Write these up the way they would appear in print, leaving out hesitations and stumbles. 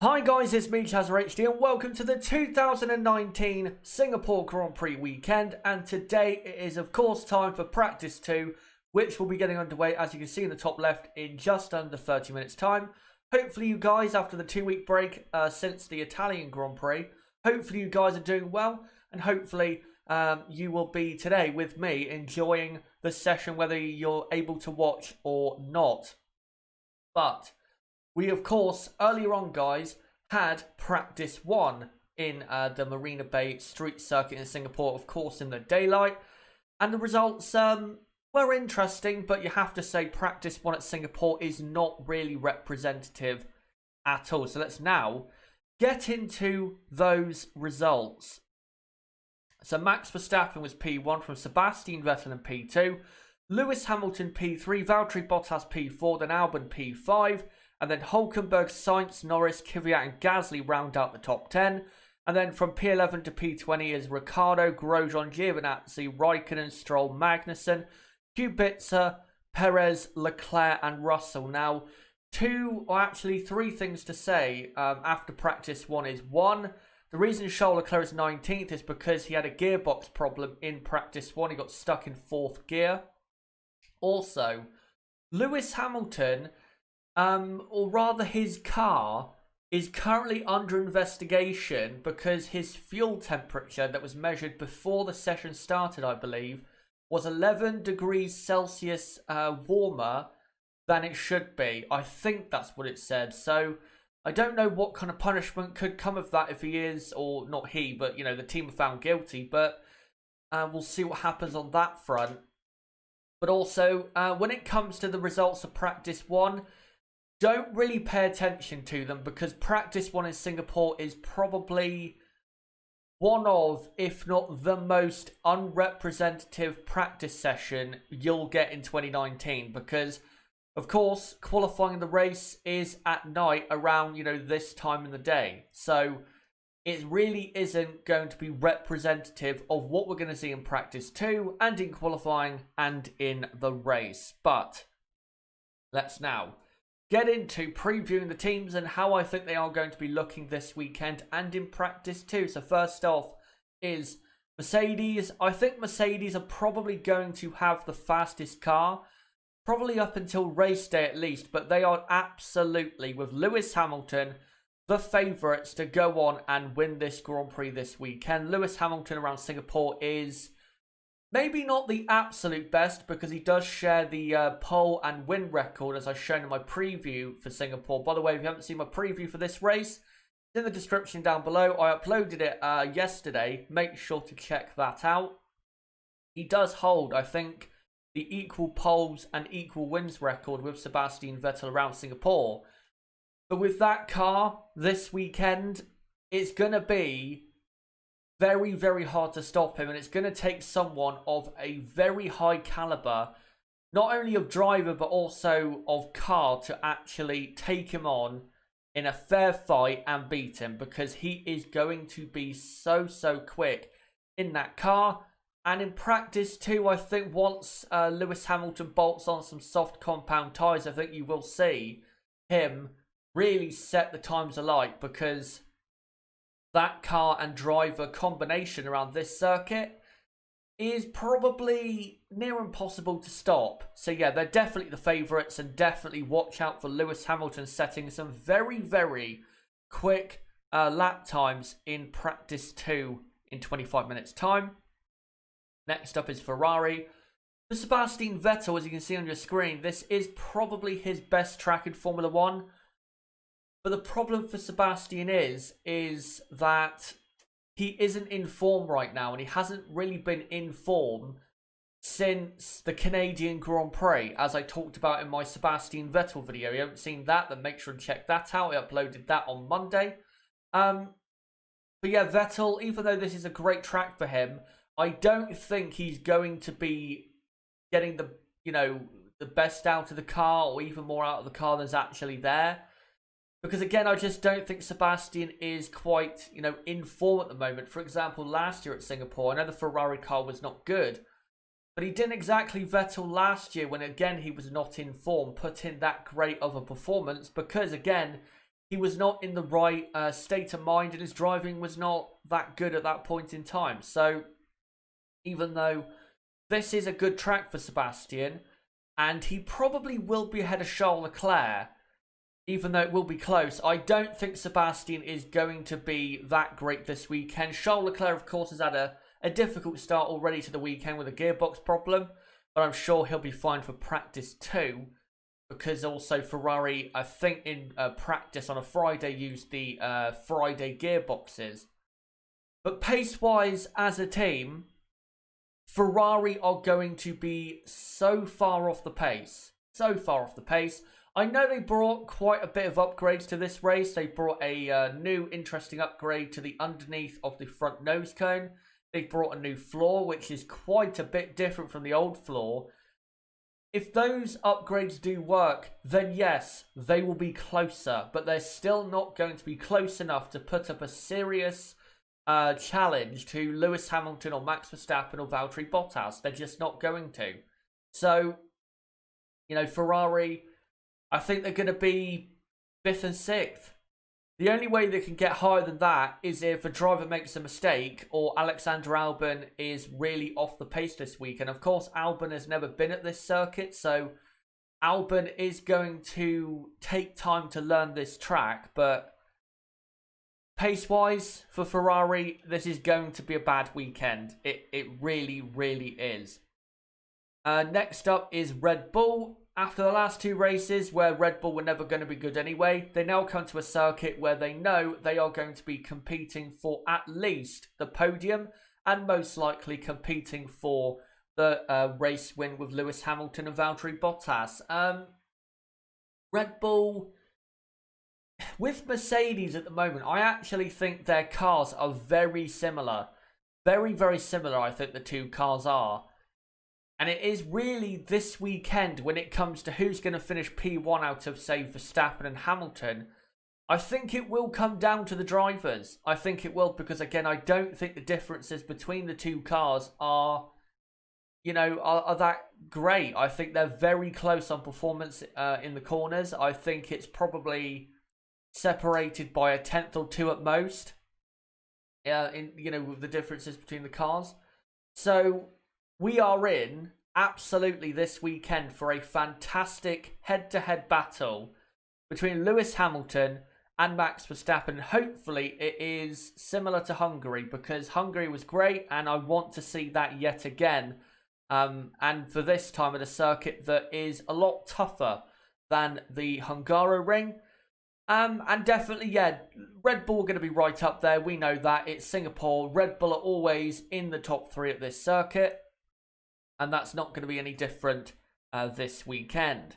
Hi guys, it's me Chazza HD and welcome to the 2019 Singapore Grand Prix weekend, and today it is of course time for practice 2, which will be getting underway as you can see in the top left in just under 30 minutes time. Hopefully you guys, after the 2-week break since the Italian Grand Prix, hopefully you guys are doing well, and hopefully you will be today with me enjoying the session whether you're able to watch or not. But we, of course, earlier on, guys, had practice 1 in the Marina Bay street circuit in Singapore, of course, in the daylight. And the results were interesting, but you have to say practice 1 at Singapore is not really representative at all. So let's now get into those results. So Max Verstappen was P1 from Sebastian Vettel in P2. Lewis Hamilton P3, Valtteri Bottas P4, then Albon P5. And then Hülkenberg, Sainz, Norris, Kvyat and Gasly round out the top 10. And then from P11 to P20 is Ricciardo, Grosjean, Giovinazzi, Raikkonen, Stroll, Magnussen, Kubica, Perez, Leclerc and Russell. Now, 3 things to say after practice 1 is 1. The reason Charles Leclerc is 19th is because he had a gearbox problem in practice 1. He got stuck in 4th gear. Also, Lewis Hamilton, or rather his car, is currently under investigation because his fuel temperature that was measured before the session started, I believe, was 11 degrees Celsius warmer than it should be. I think that's what it said. So I don't know what kind of punishment could come of that if he is, or not he, but, you know, the team are found guilty. But we'll see what happens on that front. But also, when it comes to the results of practice 1, don't really pay attention to them because practice 1 in Singapore is probably one of, if not the most unrepresentative practice session you'll get in 2019 because, of course, qualifying the race is at night around, you know, this time in the day. So it really isn't going to be representative of what we're going to see in practice 2 and in qualifying and in the race. But let's now get into previewing the teams and how I think they are going to be looking this weekend and in practice 2. So first off is Mercedes. I think Mercedes are probably going to have the fastest car, probably up until race day at least, but they are absolutely, with Lewis Hamilton, the favourites to go on and win this Grand Prix this weekend. Lewis Hamilton around Singapore is maybe not the absolute best because he does share the pole and win record as I've shown in my preview for Singapore. By the way, if you haven't seen my preview for this race, it's in the description down below. I uploaded it yesterday. Make sure to check that out. He does hold, I think, the equal poles and equal wins record with Sebastian Vettel around Singapore. But with that car this weekend, it's going to be very, very hard to stop him, and it's going to take someone of a very high caliber, not only of driver but also of car, to actually take him on in a fair fight and beat him, because he is going to be so quick in that car. And in practice too, I think once Lewis Hamilton bolts on some soft compound tyres, I think you will see him really set the times alight, because that car and driver combination around this circuit is probably near impossible to stop. So yeah, they're definitely the favourites, and definitely watch out for Lewis Hamilton setting some very quick lap times in practice 2 in 25 minutes time. Next up is Ferrari. For Sebastian Vettel, as you can see on your screen, this is probably his best track in Formula 1. But the problem for Sebastian is that he isn't in form right now, and he hasn't really been in form since the Canadian Grand Prix, as I talked about in my Sebastian Vettel video. If you haven't seen that, then make sure to check that out. I uploaded that on Monday. But yeah, Vettel, even though this is a great track for him, I don't think he's going to be getting the, you know, the best out of the car, or even more out of the car than's actually there. Because again, I just don't think Sebastian is quite, you know, in form at the moment. For example, last year at Singapore, I know the Ferrari car was not good, but he didn't exactly Vettel last year when, again, he was not in form, put in that great of a performance, because, again, he was not in the right state of mind, and his driving was not that good at that point in time. So even though this is a good track for Sebastian, and he probably will be ahead of Charles Leclerc, even though it will be close, I don't think Sebastian is going to be that great this weekend. Charles Leclerc, of course, has had a difficult start already to the weekend with a gearbox problem, but I'm sure he'll be fine for practice too, because also Ferrari, I think in practice on a Friday, used the Friday gearboxes. But pace-wise, as a team, Ferrari are going to be so far off the pace. So far off the pace. I know they brought quite a bit of upgrades to this race. They brought a new interesting upgrade to the underneath of the front nose cone. They brought a new floor, which is quite a bit different from the old floor. If those upgrades do work, then yes, they will be closer. But they're still not going to be close enough to put up a serious challenge to Lewis Hamilton or Max Verstappen or Valtteri Bottas. They're just not going to. So, you know, Ferrari, I think they're going to be 5th and 6th. The only way they can get higher than that is if a driver makes a mistake or Alexander Albon is really off the pace this week. And of course, Albon has never been at this circuit, so Albon is going to take time to learn this track. But pace-wise, for Ferrari, this is going to be a bad weekend. It really, really is. Next up is Red Bull. After the last two races where Red Bull were never going to be good anyway, they now come to a circuit where they know they are going to be competing for at least the podium and most likely competing for the race win with Lewis Hamilton and Valtteri Bottas. Red Bull, with Mercedes at the moment, I actually think their cars are very similar. Very, very similar, I think the two cars are. And it is really this weekend when it comes to who's going to finish P1 out of, say, Verstappen and Hamilton. I think it will come down to the drivers. I think it will because, again, I don't think the differences between the two cars are, you know, are that great. I think they're very close on performance in the corners. I think it's probably separated by a tenth or two at most, with the differences between the cars. So we are in absolutely this weekend for a fantastic head-to-head battle between Lewis Hamilton and Max Verstappen. Hopefully it is similar to Hungary, because Hungary was great and I want to see that yet again. And for this time at a circuit that is a lot tougher than the Hungaroring. And definitely, yeah, Red Bull are going to be right up there. We know that. It's Singapore. Red Bull are always in the top 3 at this circuit. And that's not going to be any different this weekend.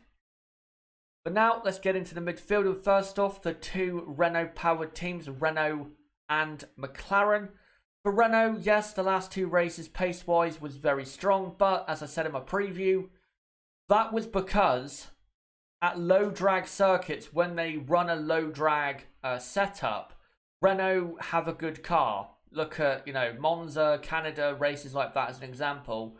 But now, let's get into the midfield. And first off, the two Renault-powered teams, Renault and McLaren. For Renault, yes, the last two races, pace-wise, was very strong. But, as I said in my preview, that was because at low-drag circuits, when they run a low-drag setup, Renault have a good car. Look at, Monza, Canada, races like that as an example.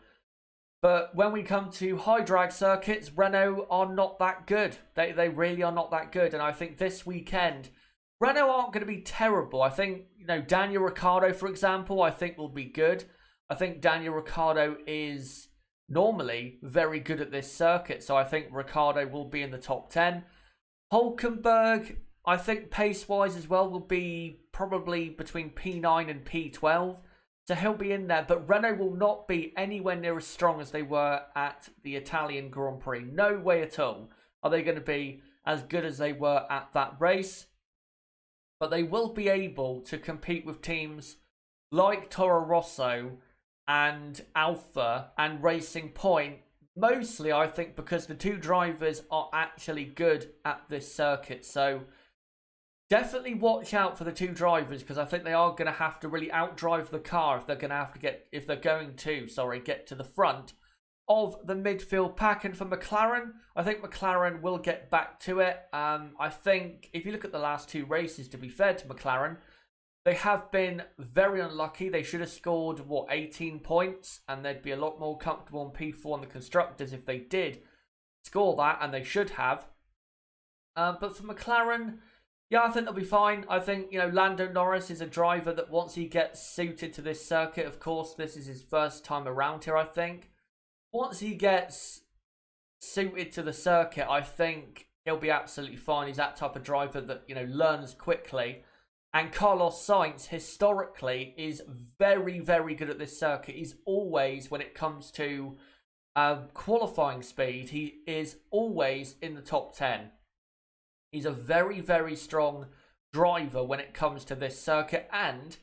But when we come to high-drag circuits, Renault are not that good. They really are not that good. And I think this weekend, Renault aren't going to be terrible. I think, Daniel Ricciardo, for example, I think will be good. I think Daniel Ricciardo is normally very good at this circuit. So I think Ricciardo will be in the top 10. Hulkenberg, I think pace-wise as well, will be probably between P9 and P12. So he'll be in there, but Renault will not be anywhere near as strong as they were at the Italian Grand Prix. No way at all are they going to be as good as they were at that race. But they will be able to compete with teams like Toro Rosso and Alfa and Racing Point. Mostly, I think, because the two drivers are actually good at this circuit. So definitely watch out for the two drivers, because I think they are going to have to really outdrive the car if they're going to get to the front of the midfield pack. And for McLaren, I think McLaren will get back to it. I think if you look at the last two races, to be fair to McLaren, they have been very unlucky. They should have scored, 18 points, and they'd be a lot more comfortable in P4 on the constructors if they did score that, and they should have. But for McLaren, Yeah, I think they'll be fine. I think, Lando Norris is a driver that once he gets suited to this circuit, of course, this is his first time around here, I think. Once he gets suited to the circuit, I think he'll be absolutely fine. He's that type of driver that, learns quickly. And Carlos Sainz, historically, is very, very good at this circuit. He's always, when it comes to qualifying speed, he is always in the top 10. He's a very, very strong driver when it comes to this circuit. And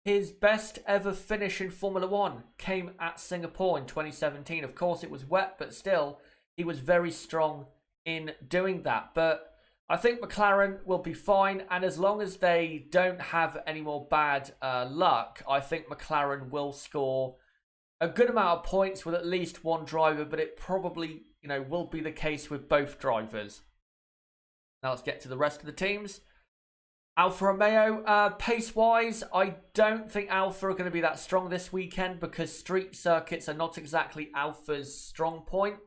his best ever finish in Formula 1 came at Singapore in 2017. Of course, it was wet, but still, he was very strong in doing that. But I think McLaren will be fine. And as long as they don't have any more bad luck, I think McLaren will score a good amount of points with at least one driver. But it probably, will be the case with both drivers. Now let's get to the rest of the teams. Alfa Romeo, pace-wise, I don't think Alfa are going to be that strong this weekend because street circuits are not exactly Alfa's strong point.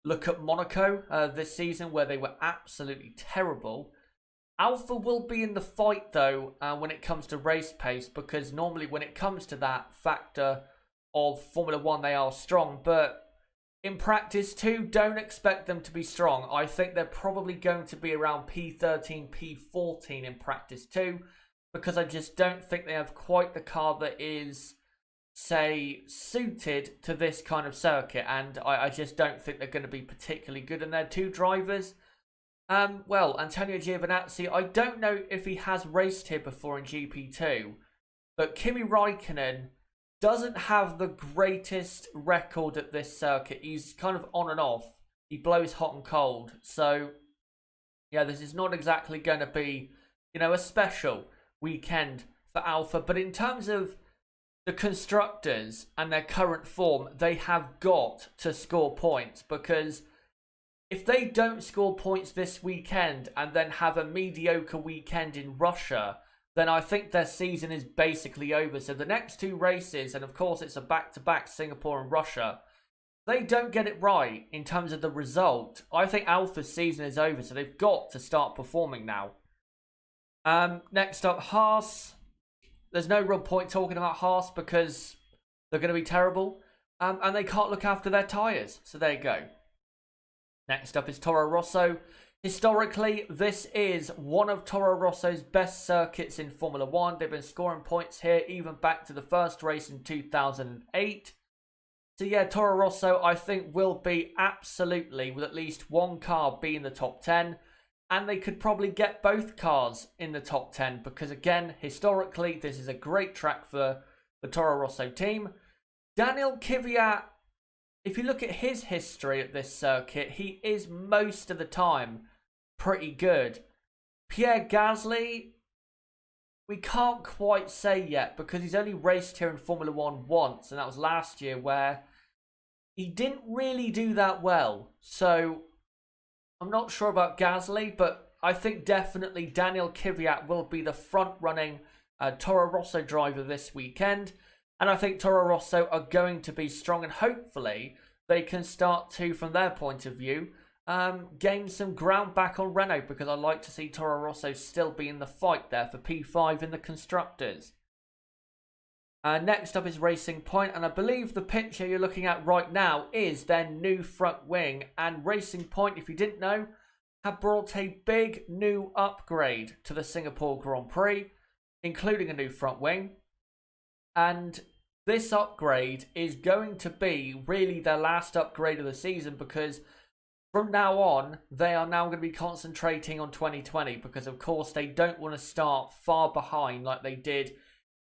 Look at Monaco this season where they were absolutely terrible. Alfa will be in the fight though when it comes to race pace because normally when it comes to that factor of Formula 1 they are strong, but in practice too, don't expect them to be strong. I think they're probably going to be around P13, P14 in practice too, because I just don't think they have quite the car that is, say, suited to this kind of circuit. And I just don't think they're going to be particularly good in their two drivers. Well, Antonio Giovinazzi, I don't know if he has raced here before in GP2, but Kimi Raikkonen doesn't have the greatest record at this circuit. He's kind of on and off. He blows hot and cold. So, yeah, this is not exactly going to be, a special weekend for Alfa. But in terms of the constructors and their current form, they have got to score points. Because if they don't score points this weekend and then have a mediocre weekend in Russia, then I think their season is basically over. So the next two races, and of course it's a back-to-back Singapore and Russia, they don't get it right in terms of the result. I think Alfa's season is over, so they've got to start performing now. Next up, Haas. There's no real point talking about Haas because they're going to be terrible. And they can't look after their tyres. So there you go. Next up is Toro Rosso. Historically, this is one of Toro Rosso's best circuits in Formula 1. They've been scoring points here even back to the first race in 2008. So yeah, Toro Rosso I think will be absolutely, with at least one car be in the top 10. And they could probably get both cars in the top 10 because again, historically, this is a great track for the Toro Rosso team. Daniel Kvyat, if you look at his history at this circuit, he is most of the time pretty good. Pierre Gasly, we can't quite say yet because he's only raced here in Formula 1 once, and that was last year where he didn't really do that well. So I'm not sure about Gasly, but I think definitely Daniel Kvyat will be the front-running Toro Rosso driver this weekend. And I think Toro Rosso are going to be strong, and hopefully they can start to, from their point of view, gain some ground back on Renault, because I like to see Toro Rosso still be in the fight there for P5 in the Constructors. Next up is Racing Point, and I believe the picture you're looking at right now is their new front wing. And Racing Point, if you didn't know, have brought a big new upgrade to the Singapore Grand Prix, including a new front wing. And this upgrade is going to be really their last upgrade of the season, because from now on, they are now going to be concentrating on 2020, because of course they don't want to start far behind like they did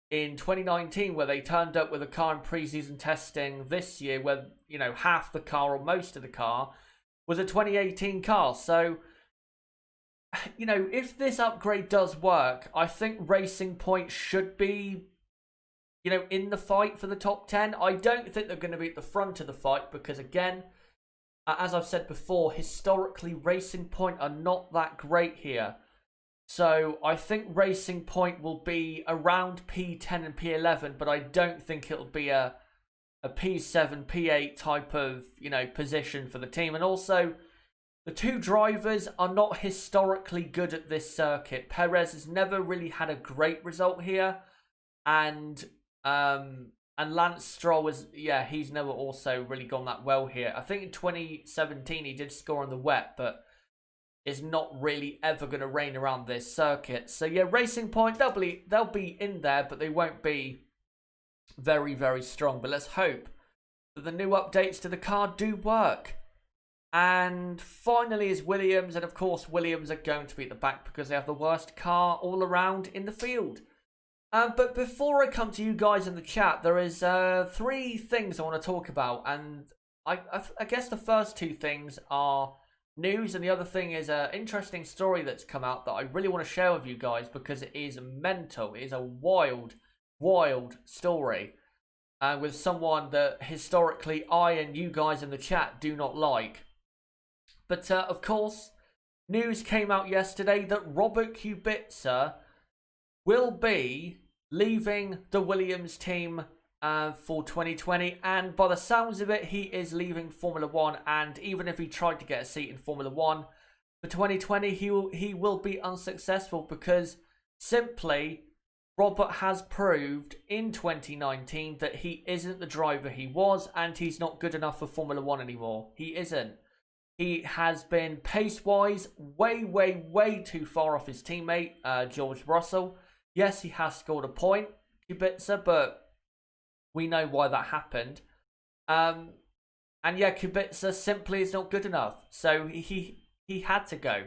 in 2019, where they turned up with a car in pre-season testing this year where, half the car or most of the car was a 2018 car. So, if this upgrade does work, I think Racing Point should be in the fight for the top 10. I don't think they're going to be at the front of the fight because, again, as I've said before, historically, Racing Point are not that great here. So I think Racing Point will be around P10 and P11, but I don't think it'll be a P7, P8 type of, position for the team. And also, the two drivers are not historically good at this circuit. Perez has never really had a great result here, and Lance Stroll was, he's never also really gone that well here. I think in 2017 he did score on the wet, but is not really ever going to reign around this circuit. So yeah, Racing Point, they'll be in there, but they won't be very, very strong. But let's hope that the new updates to the car do work. And finally is Williams, and of course Williams are going to be at the back because they have the worst car all around in the field. But before I come to you guys in the chat, there is 3 things I want to talk about, and I guess the first 2 things are news, and the other thing is an interesting story that's come out that I really want to share with you guys because it is mental. It is a wild, wild story with someone that historically I and you guys in the chat do not like. But of course, news came out yesterday that Robert Kubica will be leaving the Williams team for 2020, and by the sounds of it, he is leaving Formula 1, and even if he tried to get a seat in Formula 1 for 2020, he will be unsuccessful because simply Robert has proved in 2019 that he isn't the driver he was, and he's not good enough for Formula 1 anymore. He isn't. He has been pace-wise way, way, way too far off his teammate, George Russell. Yes, he has scored a point, Kubica, but we know why that happened. And yeah, Kubica simply is not good enough. So he had to go.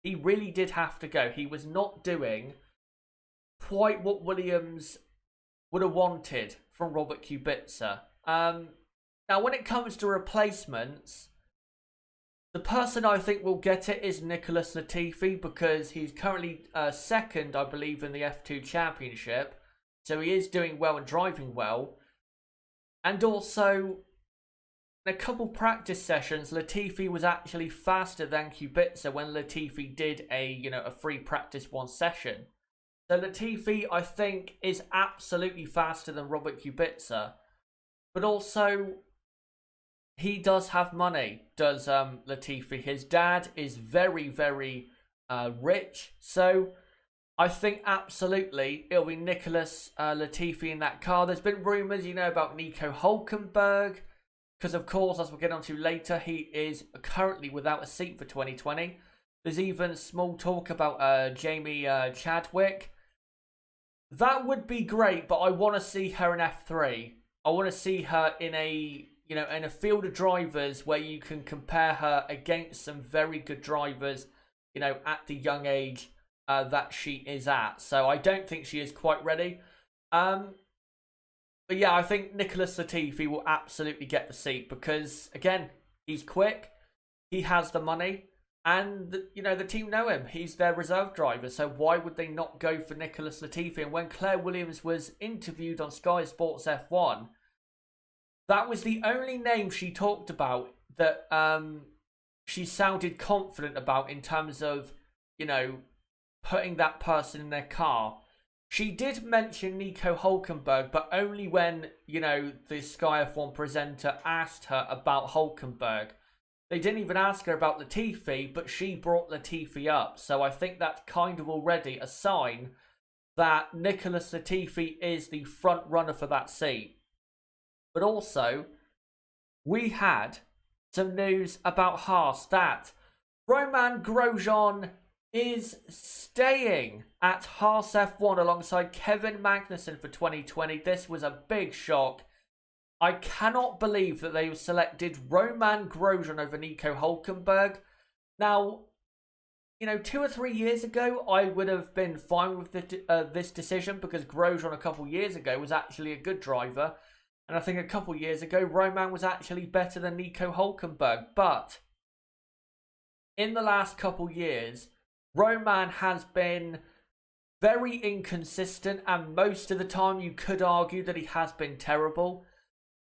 He really did have to go. He was not doing quite what Williams would have wanted from Robert Kubica. Now, when it comes to replacements, the person I think will get it is Nicholas Latifi because he's currently second, I believe, in the F2 Championship. So he is doing well and driving well. And also, in a couple practice sessions, Latifi was actually faster than Kubica when Latifi did a free practice 1 session. So Latifi, I think, is absolutely faster than Robert Kubica. But also, he does have money, does Latifi. His dad is very, very rich. So I think absolutely it'll be Nicholas Latifi in that car. There's been rumours, about Nico Hülkenberg. Because, of course, as we'll get onto later, he is currently without a seat for 2020. There's even small talk about Jamie Chadwick. That would be great, but I want to see her in F3. I want to see her in in a field of drivers where you can compare her against some very good drivers, at the young age that she is at. So I don't think she is quite ready. But yeah, I think Nicholas Latifi will absolutely get the seat because, again, he's quick, he has the money, and, the team know him. He's their reserve driver, so why would they not go for Nicholas Latifi? And when Claire Williams was interviewed on Sky Sports F1, that was the only name she talked about that she sounded confident about in terms of, putting that person in their car. She did mention Nico Hülkenberg, but only when, the Sky F1 presenter asked her about Hülkenberg. They didn't even ask her about Latifi, but she brought Latifi up. So I think that's kind of already a sign that Nicholas Latifi is the front runner for that seat. But also, we had some news about Haas that Romain Grosjean is staying at Haas F1 alongside Kevin Magnussen for 2020. This was a big shock. I cannot believe that they've selected Romain Grosjean over Nico Hülkenberg. Now, 2 or 3 years ago, I would have been fine with this decision because Grosjean a couple years ago was actually a good driver. And I think a couple years ago, Romain was actually better than Nico Hülkenberg. But in the last couple years, Romain has been very inconsistent, and most of the time you could argue that he has been terrible.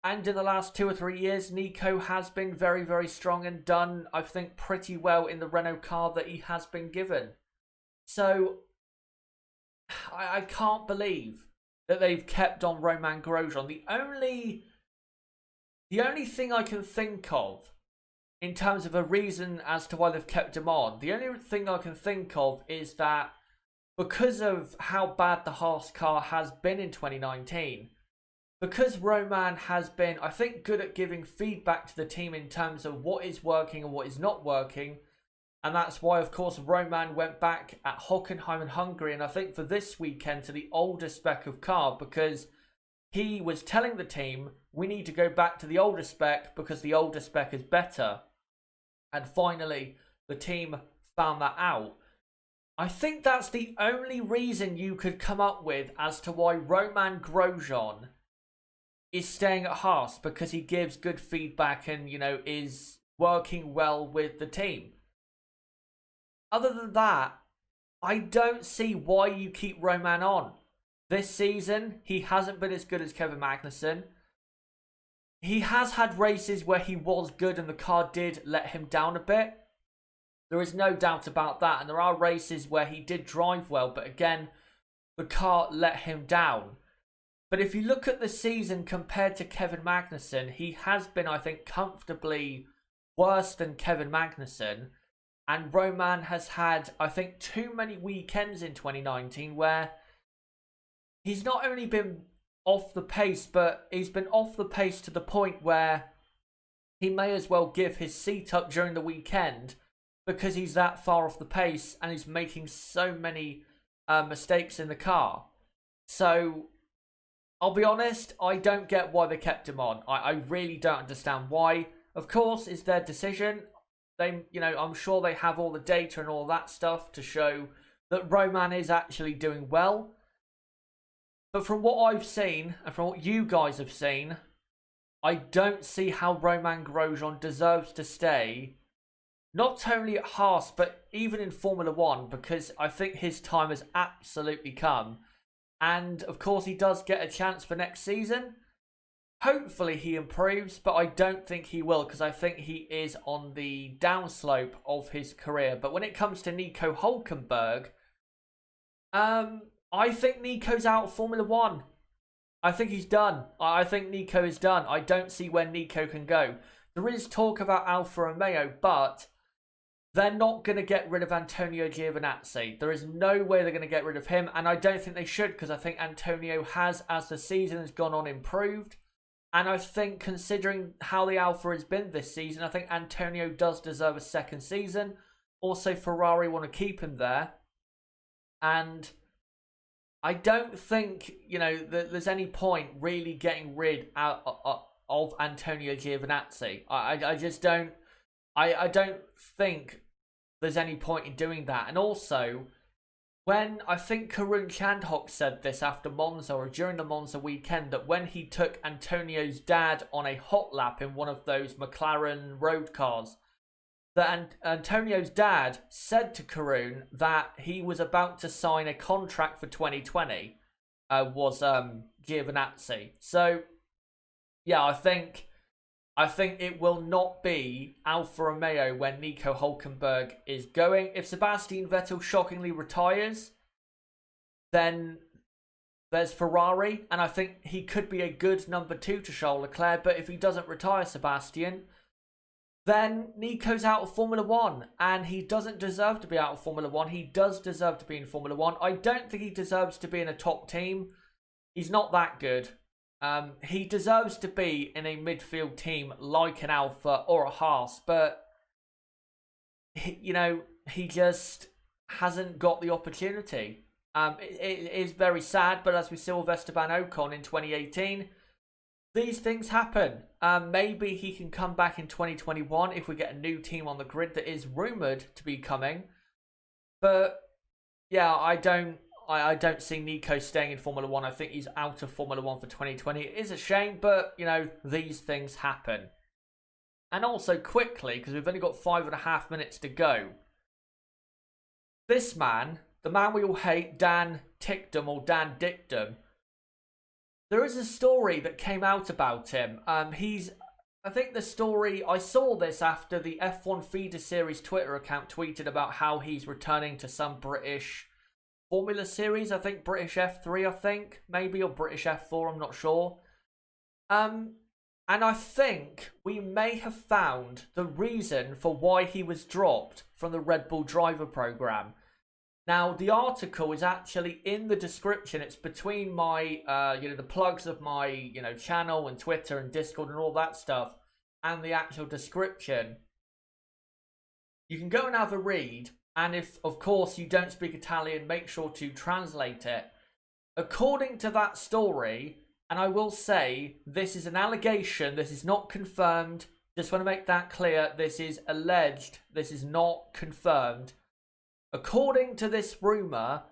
And in the last 2 or 3 years, Nico has been very, very strong and done, I think, pretty well in the Renault car that he has been given. So I can't believe that they've kept on Romain Grosjean. The only thing I can think of in terms of a reason as to why they've kept him on. The only thing I can think of is that because of how bad the Haas car has been in 2019, because Roman has been, I think, good at giving feedback to the team in terms of what is working and what is not working. And that's why, of course, Roman went back at Hockenheim in Hungary, and I think for this weekend to the older spec of car, because he was telling the team, we need to go back to the older spec because the older spec is better. And finally, the team found that out. I think that's the only reason you could come up with as to why Roman Grosjean is staying at Haas, because he gives good feedback and, is working well with the team. Other than that, I don't see why you keep Roman on. This season, he hasn't been as good as Kevin Magnussen. He has had races where he was good and the car did let him down a bit. There is no doubt about that. And there are races where he did drive well, but again, the car let him down. But if you look at the season compared to Kevin Magnussen, he has been, I think, comfortably worse than Kevin Magnussen. And Roman has had, I think, too many weekends in 2019 where he's not only been off the pace, but he's been off the pace to the point where he may as well give his seat up during the weekend because he's that far off the pace and he's making so many mistakes in the car. So, I'll be honest, I don't get why they kept him on. I really don't understand why. Of course, it's their decision. They, I'm sure they have all the data and all that stuff to show that Roman is actually doing well. But from what I've seen, and from what you guys have seen, I don't see how Roman Grosjean deserves to stay, not only at Haas, but even in Formula 1, because I think his time has absolutely come. And, of course, he does get a chance for next season. Hopefully he improves, but I don't think he will, because I think he is on the downslope of his career. But when it comes to Nico Hülkenberg, I think Nico's out of Formula 1. I think he's done. I think Nico is done. I don't see where Nico can go. There is talk about Alfa Romeo, but they're not going to get rid of Antonio Giovinazzi. There is no way they're going to get rid of him, and I don't think they should, because I think Antonio has, as the season has gone on, improved. And I think, considering how the Alfa has been this season, I think Antonio does deserve a second season. Also, Ferrari want to keep him there. And I don't think, that there's any point really getting rid of Antonio Giovinazzi. I just don't. I don't think there's any point in doing that. And also, when I think Karun Chandhok said this after Monza or during the Monza weekend, that when he took Antonio's dad on a hot lap in one of those McLaren road cars, that Antonio's dad said to Karun that he was about to sign a contract for 2020, was Giovinazzi. So, yeah, I think it will not be Alfa Romeo when Nico Hülkenberg is going. If Sebastian Vettel shockingly retires, then there's Ferrari, and I think he could be a good number 2 to Charles Leclerc. But if he doesn't retire Sebastian, then Nico's out of Formula 1, and he doesn't deserve to be out of Formula 1. He does deserve to be in Formula 1. I don't think he deserves to be in a top team. He's not that good. He deserves to be in a midfield team like an Alfa or a Haas, but he just hasn't got the opportunity. It is very sad, but as we saw with Esteban Ocon in 2018, these things happen. Maybe he can come back in 2021 if we get a new team on the grid that is rumoured to be coming. But yeah, I don't see Nico staying in Formula 1. I think he's out of Formula 1 for 2020. It is a shame, but, these things happen. And also, quickly, because we've only got 5.5 minutes to go, this man, the man we all hate, Dan Tickdom or Dan Dickdom, there is a story that came out about him. I think the story, I saw this after the F1 Feeder Series Twitter account tweeted about how he's returning to some British Formula Series, I think British F3, maybe, or British F4, I'm not sure. And And I think we may have found the reason for why he was dropped from the Red Bull driver program. Now, the article is actually in the description. It's between my, the plugs of my, channel and Twitter and Discord and all that stuff, and the actual description. You can go and have a read. And if, of course, you don't speak Italian, make sure to translate it. According to that story, and I will say, this is an allegation, this is not confirmed. Just want to make that clear. This is alleged. This is not confirmed. According to this rumour,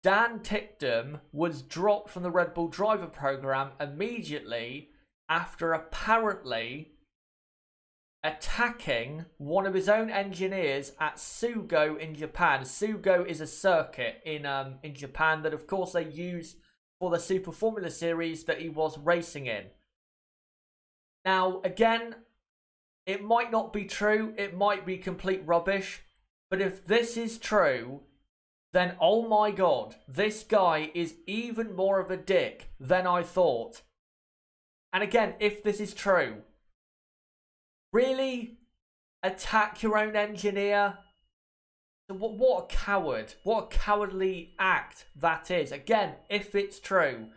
Dan Ticktum was dropped from the Red Bull driver program immediately after apparently attacking one of his own engineers at Sugo in Japan. Sugo is a circuit in Japan that, of course, they use for the Super Formula Series that he was racing in. Now, again, it might not be true. It might be complete rubbish. But if this is true, then oh my god, this guy is even more of a dick than I thought. And again, if this is true, really attack your own engineer? What a coward. What a cowardly act that is. Again, if it's true.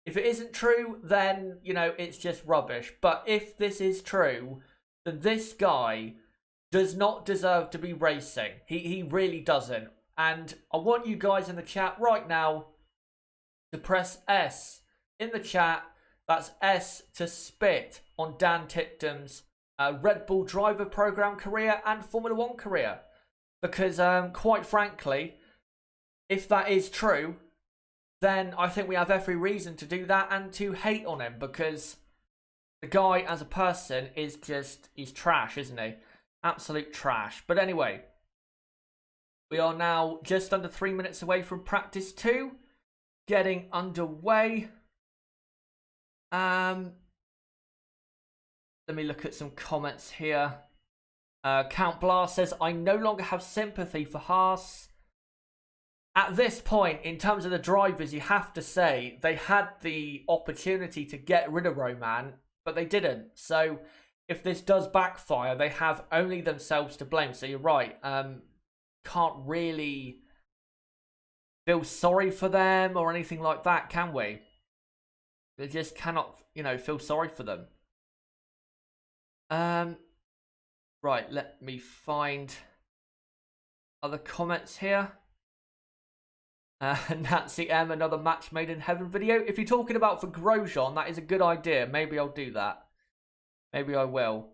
If it isn't true, then, it's just rubbish. But if this is true, then this guy does not deserve to be racing. He really doesn't. And I want you guys in the chat right now to press S in the chat. That's S to spit on Dan Ticktum's Red Bull driver program career and Formula 1 career. Because, quite frankly, if that is true, then I think we have every reason to do that and to hate on him. Because the guy, as a person, is he's trash, isn't he? Absolute trash. But anyway, we are now just under 3 minutes away from practice 2. Getting underway. Let me look at some comments here. Count Blast says, I no longer have sympathy for Haas. At this point, in terms of the drivers, you have to say they had the opportunity to get rid of Roman, but they didn't. So if this does backfire, they have only themselves to blame. So you're right. Can't really feel sorry for them or anything like that, can we? They just cannot, feel sorry for them. Right, let me find other comments here. Nazi M, another match made in heaven video. If you're talking about for Grosjean, that is a good idea. Maybe I'll do that. Maybe I will.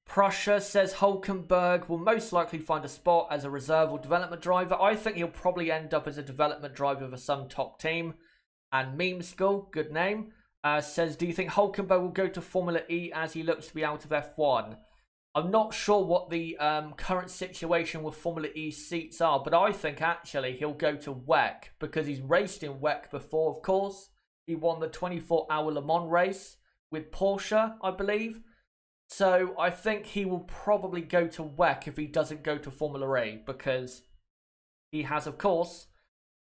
Prussia says Hulkenberg will most likely find a spot as a reserve or development driver. I think he'll probably end up as a development driver for some top team. And Meme School, good name, says, do you think Hulkenberg will go to Formula E as he looks to be out of F1? I'm not sure what the current situation with Formula E seats are, but I think actually he'll go to WEC because he's raced in WEC before, of course. He won the 24-hour Le Mans race with Porsche, I believe. So I think he will probably go to WEC if he doesn't go to Formula E because he has, of course,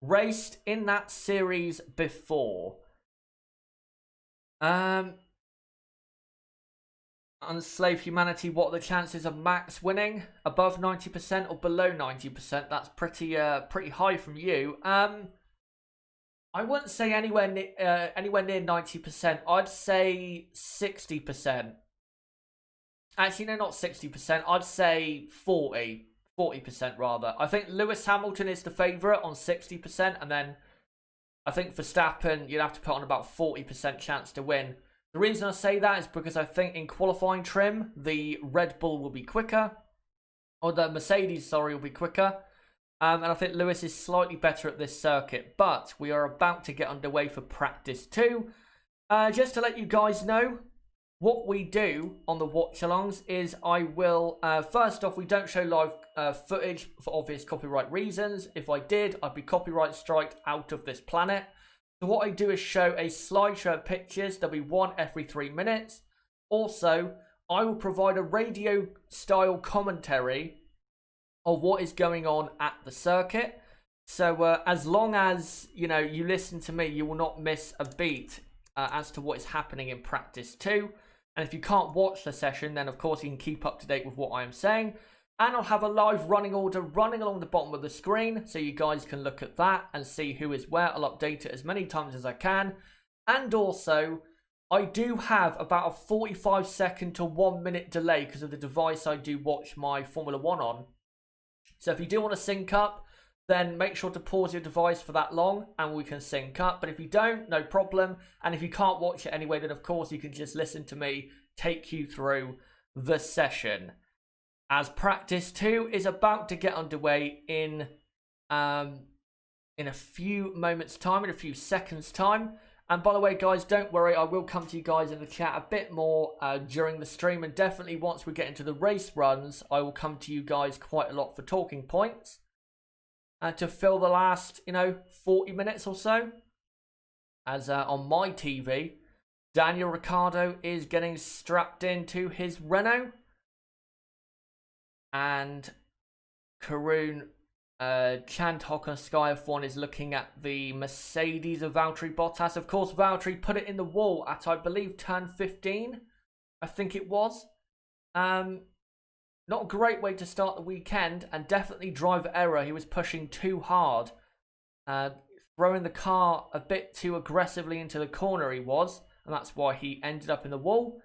raced in that series before. Unslave Humanity, what are the chances of Max winning? Above 90% or below 90%? That's pretty high from you. I wouldn't say anywhere near 90%. I'd say 60%. Actually, no, not 60%. I'd say 40% rather. I think Lewis Hamilton is the favourite on 60%, and then I think Verstappen, you'd have to put on about 40% chance to win. The reason I say that is because I think in qualifying trim, the Red Bull will be quicker. Or the Mercedes, sorry, will be quicker. And I think Lewis is slightly better at this circuit. But we are about to get underway for practice 2. Just to let you guys know, what we do on the watch-alongs is I will... first off, we don't show live footage for obvious copyright reasons. If I did, I'd be copyright striked out of this planet. So what I do is show a slideshow of pictures. There'll be one every 3 minutes. Also, I will provide a radio-style commentary of what is going on at the circuit. So as long as, you listen to me, you will not miss a beat as to what is happening in practice 2. And if you can't watch the session, then of course you can keep up to date with what I am saying. And I'll have a live running order running along the bottom of the screen, so you guys can look at that and see who is where. I'll update it as many times as I can. And also, I do have about a 45-second to 1 minute delay because of the device I do watch my Formula 1 on. So if you do want to sync up, then make sure to pause your device for that long and we can sync up. But if you don't, no problem. And if you can't watch it anyway, then of course you can just listen to me take you through the session. As practice 2 is about to get underway in a few moments time, in a few seconds time. And by the way, guys, don't worry, I will come to you guys in the chat a bit more during the stream. And definitely once we get into the race runs, I will come to you guys quite a lot for talking points. To fill the last, 40 minutes or so. As on my TV, Daniel Ricciardo is getting strapped into his Renault. And Karun Chandhok on Sky F1 is looking at the Mercedes of Valtteri Bottas. Of course, Valtteri put it in the wall at, I believe, turn 15. I think it was. Not a great way to start the weekend, and definitely driver error. He was pushing too hard. Throwing the car a bit too aggressively into the corner he was, and that's why he ended up in the wall.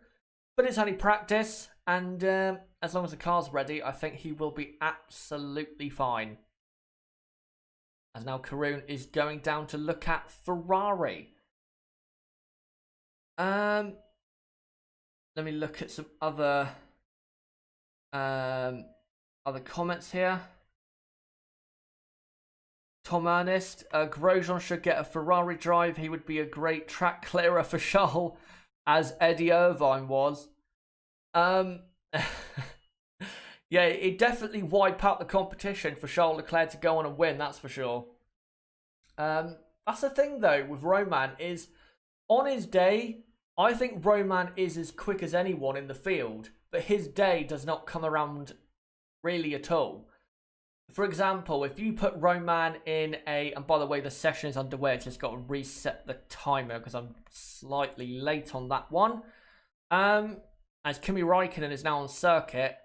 But it's only practice, and as long as the car's ready, I think he will be absolutely fine. As now Karun is going down to look at Ferrari. Let me look at some other comments here. Tom Ernest, Grosjean should get a Ferrari drive. He would be a great track clearer for Charles, as Eddie Irvine was. Yeah, it definitely wipe out the competition for Charles Leclerc to go on and win, that's for sure. That's the thing though with Roman is, on his day, I think Roman is as quick as anyone in the field, but his day does not come around really at all. For example, if you put Roman in and by the way, the session is underway, I've just got to reset the timer because I'm slightly late on that one. As Kimi Räikkönen is now on circuit,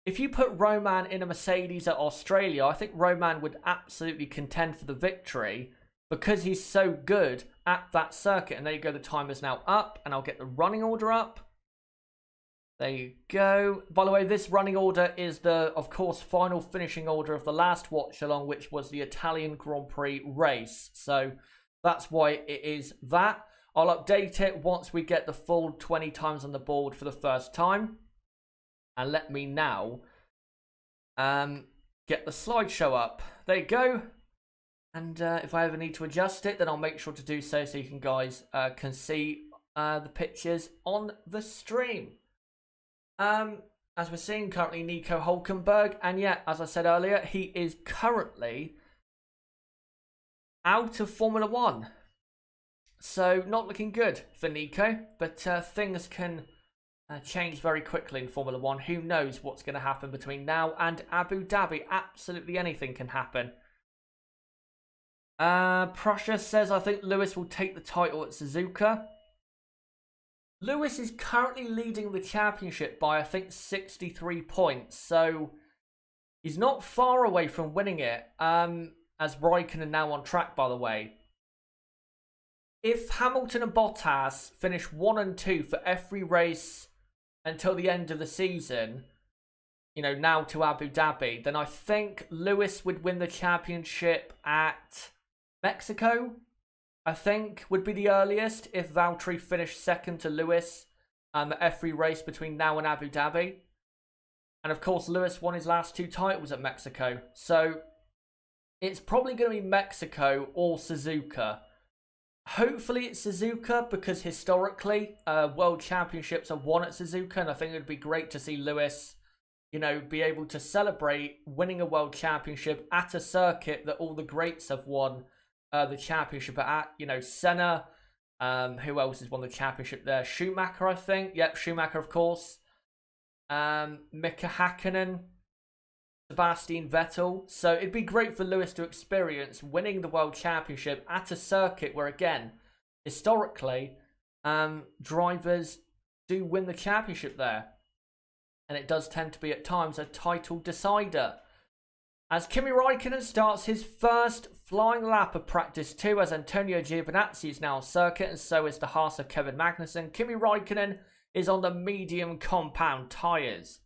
if you put Roman in a Mercedes at Australia, I think Roman would absolutely contend for the victory because he's so good at that circuit. And there you go, the timer's now up, and I'll get the running order up. There you go. By the way, this running order is the, of course, final finishing order of the last Watchalong, which was the Italian Grand Prix race. So that's why it is that. I'll update it once we get the full 20 times on the board for the first time. And let me now get the slideshow up. There you go. And if I ever need to adjust it, then I'll make sure to do so you can guys can see the pictures on the stream. As we're seeing currently, Nico Hülkenberg. And yeah, as I said earlier, he is currently out of Formula 1. So not looking good for Nico, but things can change very quickly in Formula 1. Who knows what's going to happen between now and Abu Dhabi? Absolutely anything can happen. Prussia says, I think Lewis will take the title at Suzuka. Lewis is currently leading the championship by, I think, 63 points. So he's not far away from winning it. As Raikkonen now on track, by the way. If Hamilton and Bottas finish 1 and 2 for every race until the end of the season, now to Abu Dhabi, then I think Lewis would win the championship at Mexico. I think would be the earliest if Valtteri finished second to Lewis at every race between now and Abu Dhabi. And of course, Lewis won his last 2 titles at Mexico. So it's probably going to be Mexico or Suzuka. Hopefully it's Suzuka because historically world championships are won at Suzuka, and I think it would be great to see Lewis, be able to celebrate winning a world championship at a circuit that all the greats have won the championship at. Senna, who else has won the championship there? Schumacher, I think. Yep, Schumacher, of course. Mika Hakkinen, Sebastian Vettel. So it'd be great for Lewis to experience winning the world championship at a circuit where, again, historically, drivers do win the championship there. And it does tend to be at times a title decider. As Kimi Raikkonen starts his first flying lap of practice 2, as Antonio Giovinazzi is now on circuit, and so is the Haas of Kevin Magnussen. Kimi Raikkonen is on the medium compound tyres.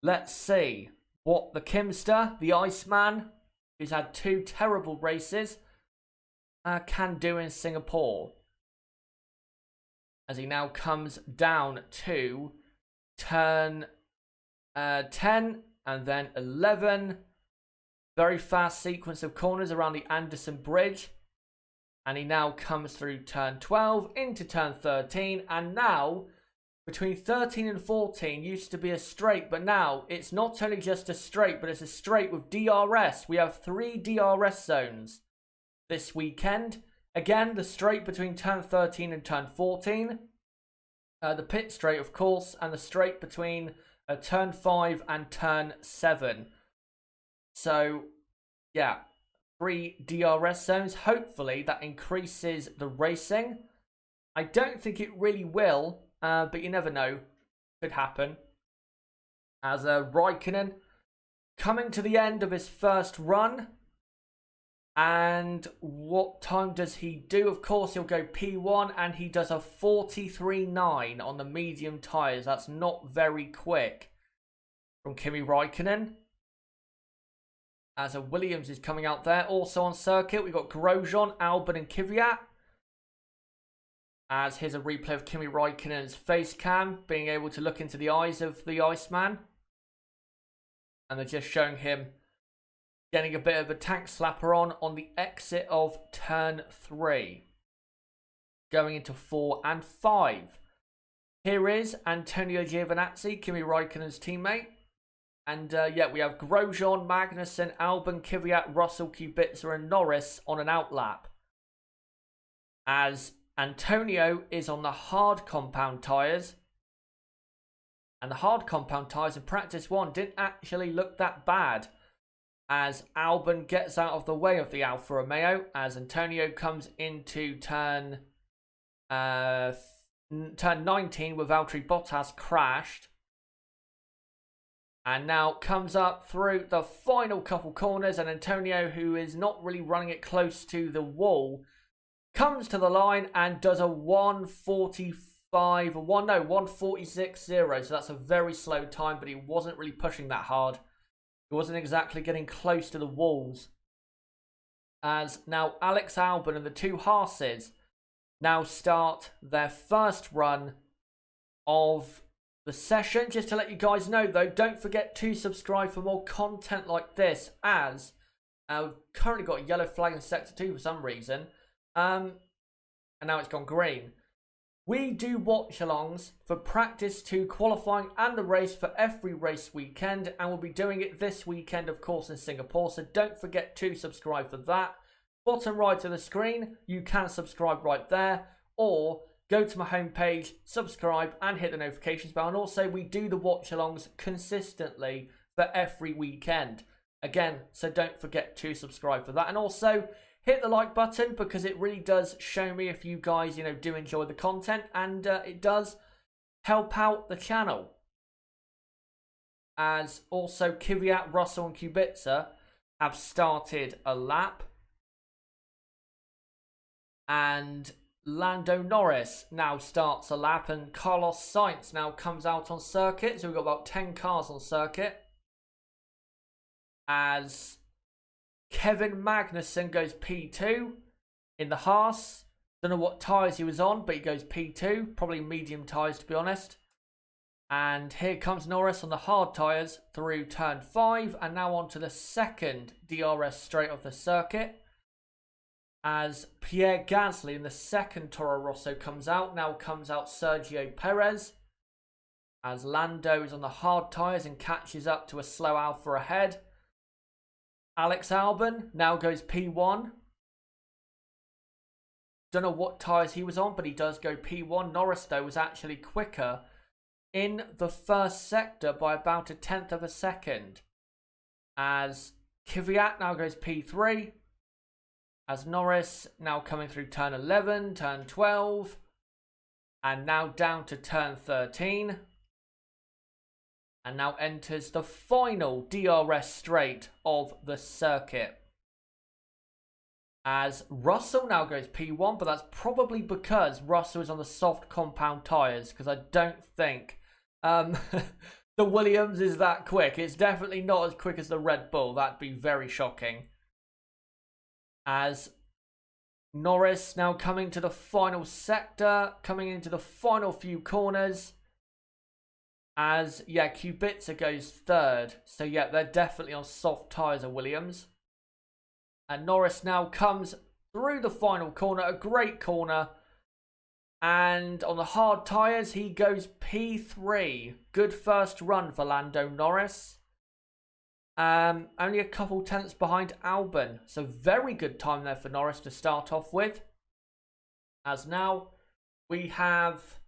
Let's see what the Kimster, the Iceman, who's had 2 terrible races, can do in Singapore. As he now comes down to turn 10 and then 11. Very fast sequence of corners around the Anderson Bridge. And he now comes through turn 12 into turn 13. And now, between 13 and 14 used to be a straight. But now, it's not only just a straight, but it's a straight with DRS. We have 3 DRS zones this weekend. Again, the straight between turn 13 and turn 14. The pit straight, of course, and the straight between turn 5 and turn 7. So, yeah, 3 DRS zones. Hopefully, that increases the racing. I don't think it really will, but you never know. Could happen. As Raikkonen coming to the end of his first run. And what time does he do? Of course, he'll go P1, and he does a 43.9 on the medium tyres. That's not very quick from Kimi Raikkonen. As a Williams is coming out there. Also on circuit, we've got Grosjean, Albon and Kvyat. As here's a replay of Kimi Raikkonen's face cam, being able to look into the eyes of the Iceman. And they're just showing him getting a bit of a tank slapper on the exit of turn 3. Going into 4 and 5. Here is Antonio Giovinazzi, Kimi Raikkonen's teammate. And yeah, we have Grosjean, Magnussen, Albon, Kvyat, Russell, Kubica and Norris on an outlap. As Antonio is on the hard compound tyres. And the hard compound tyres in practice 1 didn't actually look that bad. As Albon gets out of the way of the Alfa Romeo, as Antonio comes into turn 19 with Valtteri Bottas crashed. And now comes up through the final couple corners, and Antonio, who is not really running it close to the wall, comes to the line and does a 146.0. So that's a very slow time, but he wasn't really pushing that hard. He wasn't exactly getting close to the walls. As now Alex Albon and the 2 Haases now start their first run of the session. Just to let you guys know though, don't forget to subscribe for more content like this, as we've currently got a yellow flag in sector 2 for some reason. And now it's gone green. We do watch-alongs for practice 2 qualifying and the race for every race weekend, and we'll be doing it this weekend, of course, in Singapore, so don't forget to subscribe for that. Bottom right of the screen, you can subscribe right there, or go to my homepage, subscribe, and hit the notifications bell. And also, we do the watch-alongs consistently for every weekend. Again, so don't forget to subscribe for that. And also, hit the like button, because it really does show me if you guys, do enjoy the content, and it does help out the channel. As also Kvyat, Russell and Kubica have started a lap. And Lando Norris now starts a lap, and Carlos Sainz now comes out on circuit. So we've got about 10 cars on circuit. As Kevin Magnussen goes P2 in the Haas. Don't know what tyres he was on, but he goes P2. Probably medium tyres, to be honest. And here comes Norris on the hard tyres through turn 5. And now on to the second DRS straight off the circuit. As Pierre Gasly in the second Toro Rosso comes out. Now comes out Sergio Perez. As Lando is on the hard tyres and catches up to a slow Alfa ahead. Alex Albon now goes P1. Don't know what tyres he was on, but he does go P1. Norris, though, was actually quicker in the first sector by about 1/10 of a second. As Kvyat now goes P3. As Norris now coming through turn 11, turn 12, and now down to turn 13. And now enters the final DRS straight of the circuit. As Russell now goes P1, but that's probably because Russell is on the soft compound tyres, because I don't think the Williams is that quick. It's definitely not as quick as the Red Bull. That'd be very shocking. As Norris now coming to the final sector, coming into the final few corners. As, yeah, Kubica goes third. So, yeah, they're definitely on soft tyres of Williams. And Norris now comes through the final corner, a great corner. And on the hard tyres, he goes P3. Good first run for Lando Norris. Only a couple tenths behind Albon. So very good time there for Norris to start off with. As now we have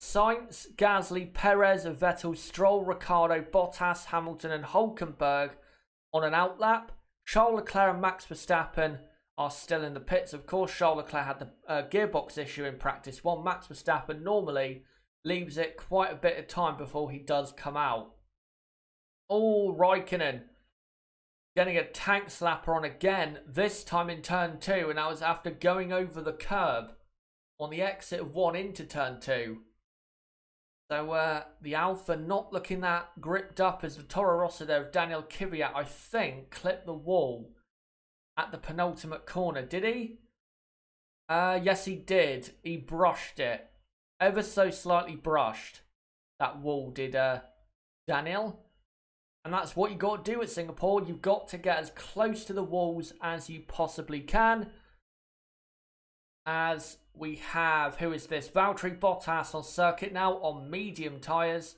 Sainz, Gasly, Perez, Vettel, Stroll, Ricciardo, Bottas, Hamilton and Hülkenberg on an outlap. Charles Leclerc and Max Verstappen are still in the pits. Of course, Charles Leclerc had the gearbox issue in practice one. Max Verstappen normally leaves it quite a bit of time before he does come out. Oh, Raikkonen getting a tank slapper on again, this time in turn 2, and that was after going over the curb on the exit of 1 into turn 2. So the Alpha not looking that gripped up as the Toro Rosso there of Daniel Kvyat, I think, clipped the wall at the penultimate corner. Did he? Yes, he did. He brushed it. Ever so slightly brushed that wall, did Daniel. And that's what you got to do at Singapore. You've got to get as close to the walls as you possibly can. As we have, who is this? Valtteri Bottas on circuit now on medium tyres.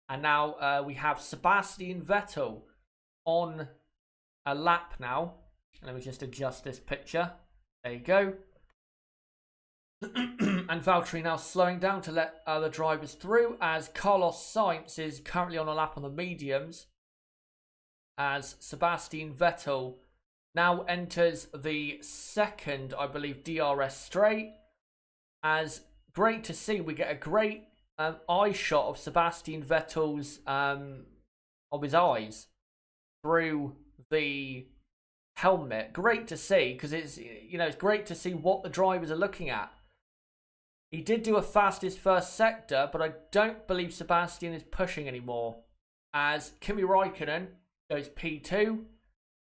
And now we have Sebastian Vettel on a lap now. Let me just adjust this picture. There you go. And Valtteri now slowing down to let other drivers through, as Carlos Sainz is currently on a lap on the mediums. As Sebastian Vettel now enters the second, I believe, DRS straight. As great to see, we get a great eye shot of Sebastian Vettel's of his eyes through the helmet. Great to see, because it's, you know, it's great to see what the drivers are looking at. He did do a fastest first sector, but I don't believe Sebastian is pushing anymore. As Kimi Raikkonen goes P2.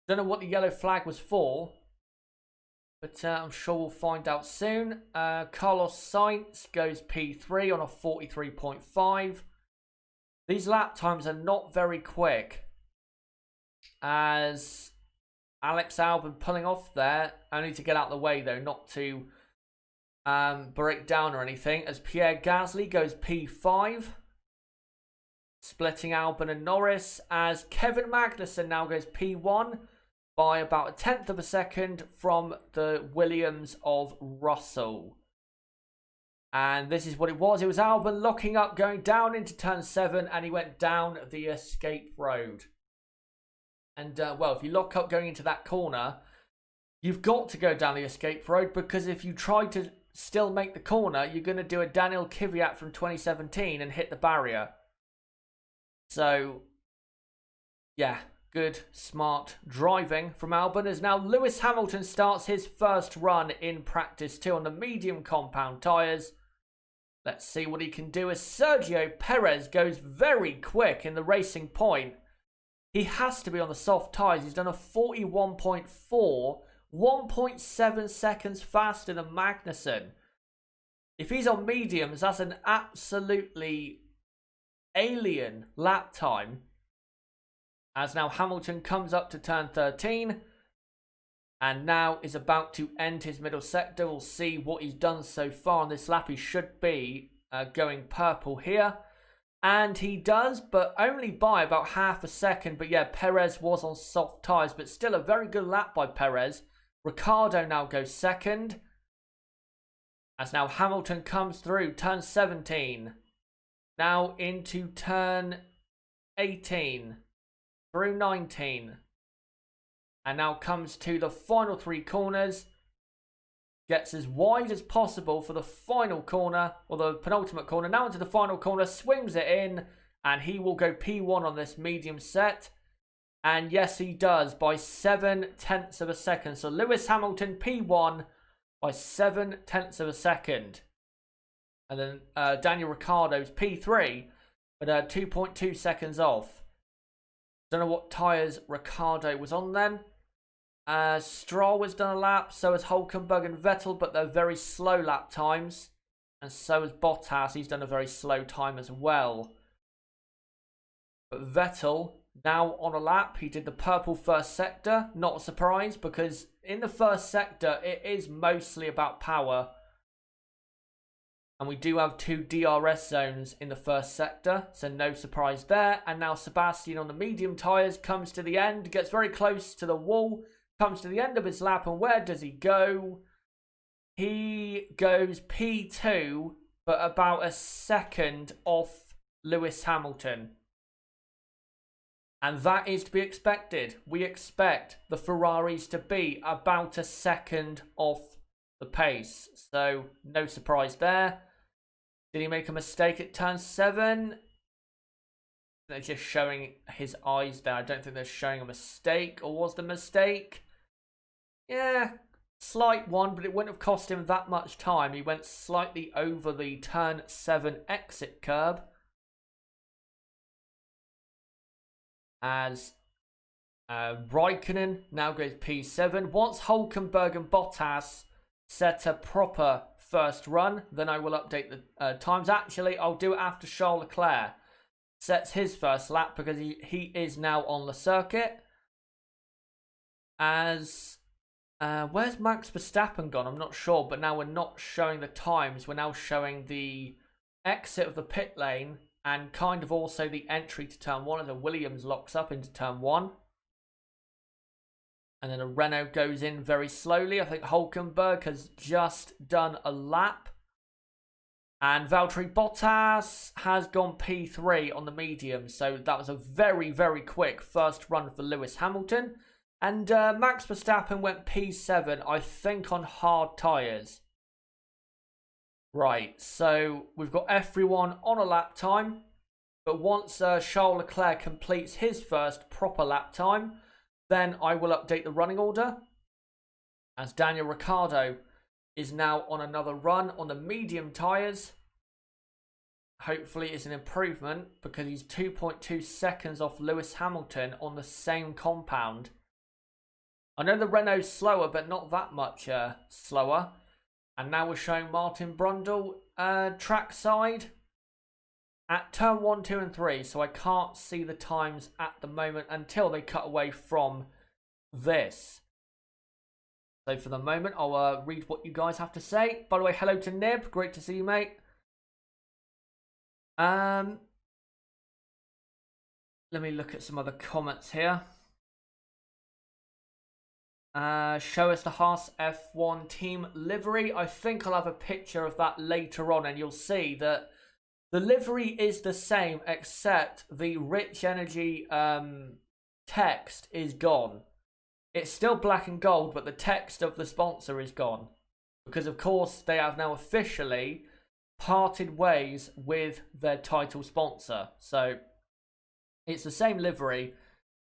Don't know what the yellow flag was for, but I'm sure we'll find out soon. Carlos Sainz goes P3 on a 43.5. These lap times are not very quick, as Alex Albon pulling off there, only to get out of the way though, not to break down or anything, as Pierre Gasly goes P5, splitting Albon and Norris, as Kevin Magnussen now goes P1 by about a tenth of a second from the Williams of Russell. And this is what it was. It was Albon locking up, going down into turn 7, and he went down the escape road. And, well, if you lock up going into that corner, you've got to go down the escape road, because if you try to still make the corner, you're going to do a Daniel Kvyat from 2017 and hit the barrier. So, yeah, good, smart driving from Albon, as now Lewis Hamilton starts his first run in practice 2 on the medium compound tyres. Let's see what he can do, as Sergio Perez goes very quick in the Racing Point. He has to be on the soft tyres. He's done a 41.4, 1.7 seconds faster than Magnussen. If he's on mediums, that's an absolutely alien lap time. As now Hamilton comes up to turn 13 and now is about to end his middle sector. We'll see what he's done so far on this lap. He should be going purple here. And he does, but only by about half a second. But yeah, Perez was on soft tyres, but still a very good lap by Perez. Ricciardo now goes second. As now Hamilton comes through turn 17. Now into turn 18. Through 19. And now comes to the final 3 corners. Gets as wide as possible for the final corner, or the penultimate corner. Now into the final corner, swings it in, and he will go P1 on this medium set. And yes, he does, by 7/10 of a second. So Lewis Hamilton P1 by 7/10 of a second. And then Daniel Ricciardo's P3, but 2.2 seconds off. Don't know what tyres Ricciardo was on then. Stroll has done a lap, so has Hülkenberg and Vettel, but they're very slow lap times. And so has Bottas, he's done a very slow time as well. But Vettel, now on a lap, he did the purple first sector. Not a surprise, because in the first sector, it is mostly about power. And we do have 2 DRS zones in the first sector, so no surprise there. And now Sebastian on the medium tyres comes to the end, gets very close to the wall, comes to the end of his lap, and where does he go? He goes P2, but about a second off Lewis Hamilton. And that is to be expected. We expect the Ferraris to be about a second off the pace. So, no surprise there. Did he make a mistake at turn 7? They're just showing his eyes there. I don't think they're showing a mistake. Or was the mistake? Yeah, slight one, but it wouldn't have cost him that much time. He went slightly over the turn 7 exit curb. As Raikkonen now goes P7. Once Hülkenberg and Bottas set a proper first run, then I will update the times. Actually, I'll do it after Charles Leclerc sets his first lap, because he is now on the circuit. As where's Max Verstappen gone? I'm not sure, but now we're not showing the times. We're now showing the exit of the pit lane and kind of also the entry to turn 1 as a Williams locks up into turn 1. And then a Renault goes in very slowly. I think Hülkenberg has just done a lap. And Valtteri Bottas has gone P3 on the medium. So that was a very, very quick first run for Lewis Hamilton. And Max Verstappen went P7, I think, on hard tyres. Right, so we've got everyone on a lap time. But once Charles Leclerc completes his first proper lap time, then I will update the running order. As Daniel Ricciardo is now on another run on the medium tyres. Hopefully it's an improvement, because he's 2.2 seconds off Lewis Hamilton on the same compound. I know the Renault's slower, but not that much slower. And now we're showing Martin Brundle trackside at turn 1, 2 and 3. So I can't see the times at the moment until they cut away from this. So for the moment, I'll read what you guys have to say. By the way, hello to Nib. Great to see you, mate. Let me look at some other comments here. Show us the Haas F1 team livery. I think I'll have a picture of that later on, and you'll see that the livery is the same, except the Rich Energy text is gone. It's still black and gold, but the text of the sponsor is gone. Because, of course, they have now officially parted ways with their title sponsor. So, it's the same livery,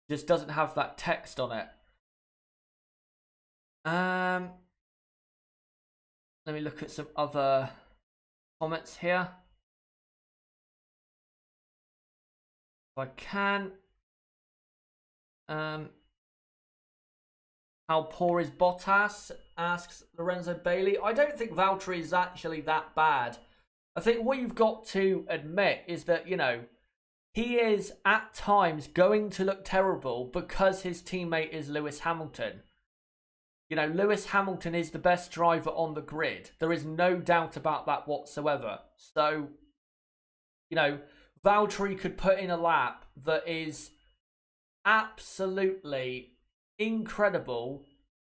just doesn't have that text on it. Let me look at some other comments here. If I can. How poor is Bottas? Asks Lorenzo Bailey. I don't think Valtteri is actually that bad. I think what you've got to admit is that, you know, he is at times going to look terrible because his teammate is Lewis Hamilton. You know, Lewis Hamilton is the best driver on the grid. There is no doubt about that whatsoever. So, you know, Valtteri could put in a lap that is absolutely incredible,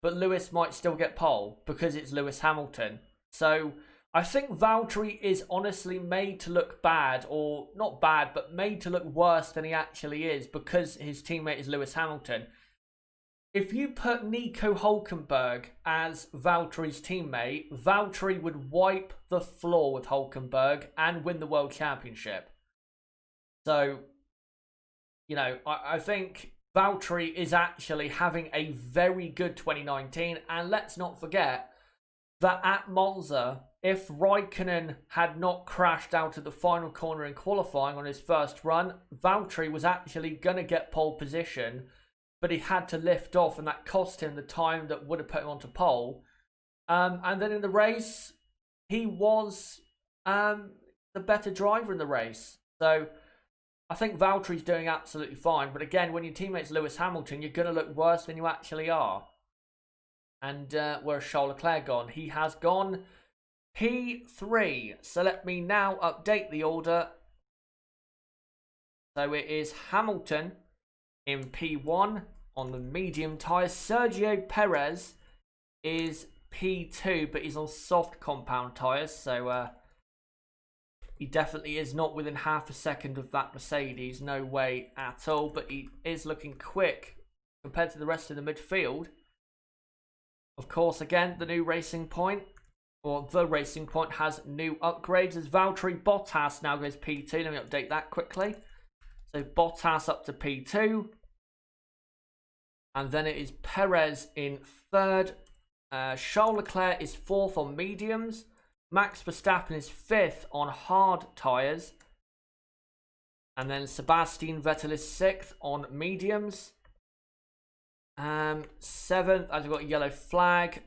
but Lewis might still get pole because it's Lewis Hamilton. So, I think Valtteri is honestly made to look bad, or not bad, but made to look worse than he actually is because his teammate is Lewis Hamilton. if you put Nico Hülkenberg as Valtteri's teammate, Valtteri would wipe the floor with Hülkenberg and win the World Championship. So, you know, I think Valtteri is actually having a very good 2019. And let's not forget that at Monza, if Raikkonen had not crashed out of the final corner in qualifying on his first run, Valtteri was actually going to get pole position, but he had to lift off, and that cost him the time that would have put him onto pole. And then in the race, he was the better driver in the race. So I think Valtteri's doing absolutely fine. But again, when your teammate's Lewis Hamilton, you're going to look worse than you actually are. And where's Charles Leclerc gone? He has gone P3. So let me now update the order. So it is Hamilton in P1 on the medium tyres. Sergio Perez is P2, but he's on soft compound tyres. So he definitely is not within half a second of that Mercedes. No way at all. But he is looking quick compared to the rest of the midfield. Of course, again, the new Racing Point, or the Racing Point, has new upgrades as Valtteri Bottas now goes P2. Let me update that quickly. So Bottas up to P2. And then it is Perez in third. Charles Leclerc is fourth on mediums. Max Verstappen is fifth on hard tyres. And then Sebastian Vettel is sixth on mediums. Seventh, I've got a yellow flag.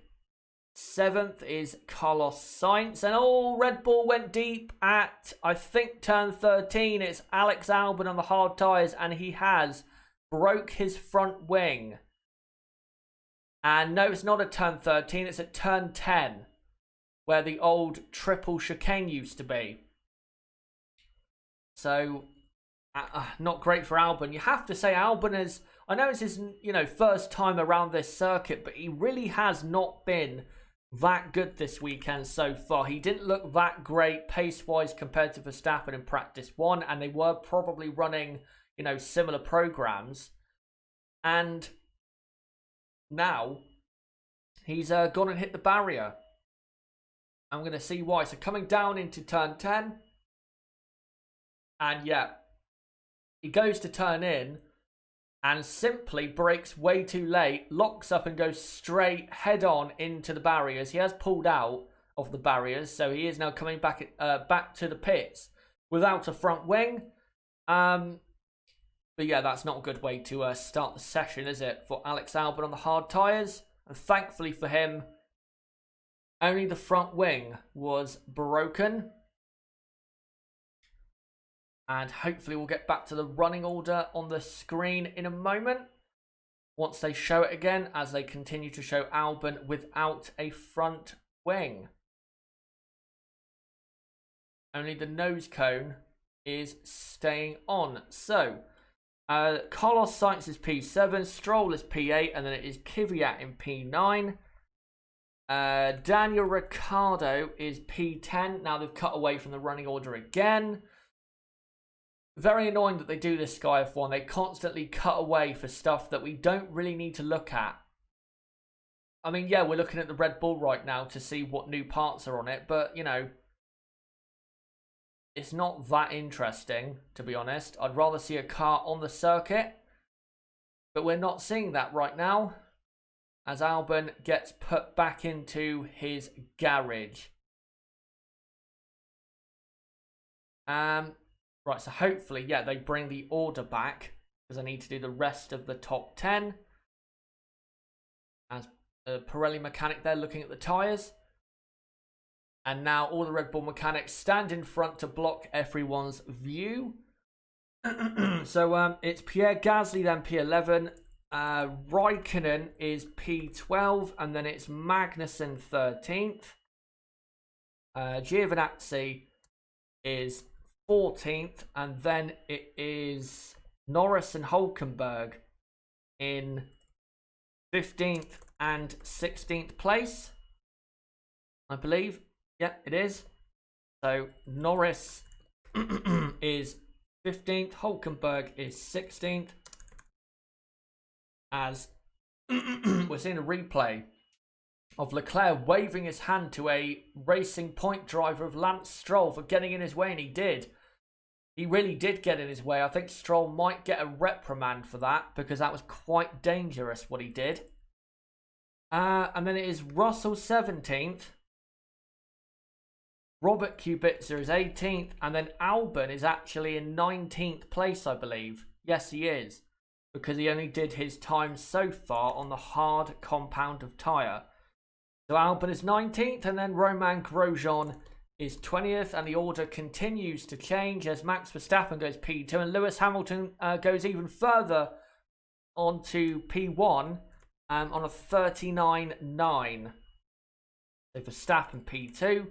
Seventh is Carlos Sainz. And Red Bull went deep at, I think, turn 13. It's Alex Albon on the hard tyres, and he has broke his front wing. And no, it's not at turn 13, it's at turn 10, where the old triple chicane used to be. So, not great for Albon. You have to say Albon is, I know it's his, first time around this circuit, but he really has not been that good this weekend so far. He didn't look that great pace-wise compared to Verstappen in practice one, and they were probably running, similar programs. And now he's gone and hit the barrier. I'm going to see why. So coming down into turn 10, and yeah, he goes to turn in and simply brakes way too late, locks up and goes straight head on into the barriers. He has pulled out of the barriers, so he is now coming back to the pits without a front wing. But yeah, that's not a good way to start the session, is it, for Alex Albon on the hard tyres? And thankfully for him, only the front wing was broken. And hopefully we'll get back to the running order on the screen in a moment, once they show it again, as they continue to show Albon without a front wing. Only the nose cone is staying on. So, Carlos Sainz is P7, Stroll is P8, and then it is Kvyat in P9. Daniel Ricciardo is P10. Now they've cut away from the running order again. Very annoying that they do this, Sky F1. They constantly cut away for stuff that we don't really need to look at. I mean, yeah, we're looking at the Red Bull right now to see what new parts are on it, but, it's not that interesting, to be honest. I'd rather see a car on the circuit, but we're not seeing that right now, as Albon gets put back into his garage. Right, so hopefully, yeah, they bring the order back, because I need to do the rest of the top 10. As the Pirelli mechanic there looking at the tyres. And now all the Red Bull mechanics stand in front to block everyone's view. So it's Pierre Gasly, then P11. Raikkonen is P12, and then it's Magnussen 13th. Giovinazzi is 14th, and then it is Norris and Hülkenberg in 15th and 16th place, I believe. Yeah, it is. So Norris is 15th, Hülkenberg is 16th, as we're seeing a replay of Leclerc waving his hand to a Racing Point driver of Lance Stroll for getting in his way, and he did. He really did get in his way. I think Stroll might get a reprimand for that because that was quite dangerous what he did. And then it is Russell 17th. Robert Kubica is 18th. And then Albon is actually in 19th place, I believe. Yes, he is. Because he only did his time so far on the hard compound of tyre. So Albon is 19th. And then Romain Grosjean is 20th. And the order continues to change as Max Verstappen goes P2. And Lewis Hamilton goes even further onto P1. On a 39.9. So Verstappen P2,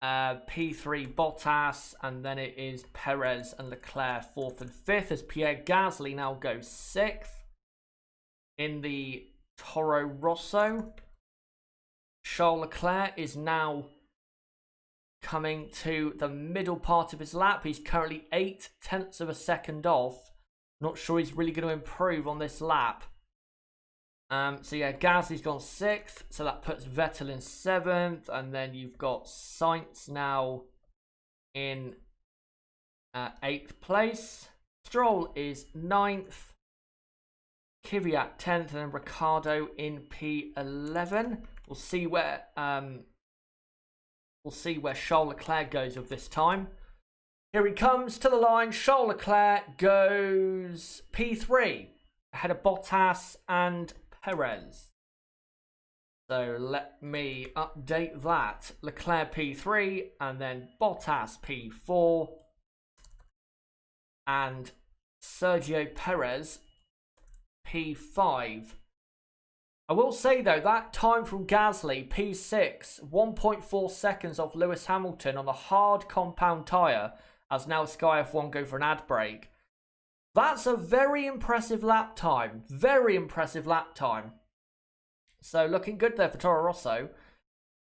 P3 Bottas, and then it is Perez and Leclerc 4th and 5th as Pierre Gasly now goes 6th in the Toro Rosso. Charles Leclerc is now coming to the middle part of his lap. He's currently 0.8 of a second off. Not sure he's really going to improve on this lap. So yeah, Gasly's gone 6th, so that puts Vettel in 7th, and then you've got Sainz now in 8th place. Stroll is 9th, Kvyat 10th, and then Ricciardo in P11. We'll see where Charles Leclerc goes with this time. Here he comes to the line. Charles Leclerc goes P3 ahead of Bottas and Perez. So let me update that. Leclerc P3 and then Bottas P4 and Sergio Perez P5. I will say though, that time from Gasly P6, 1.4 seconds off Lewis Hamilton on the hard compound tyre as now Sky F1 go for an ad break. That's a very impressive lap time. Very impressive lap time. So looking good there for Toro Rosso.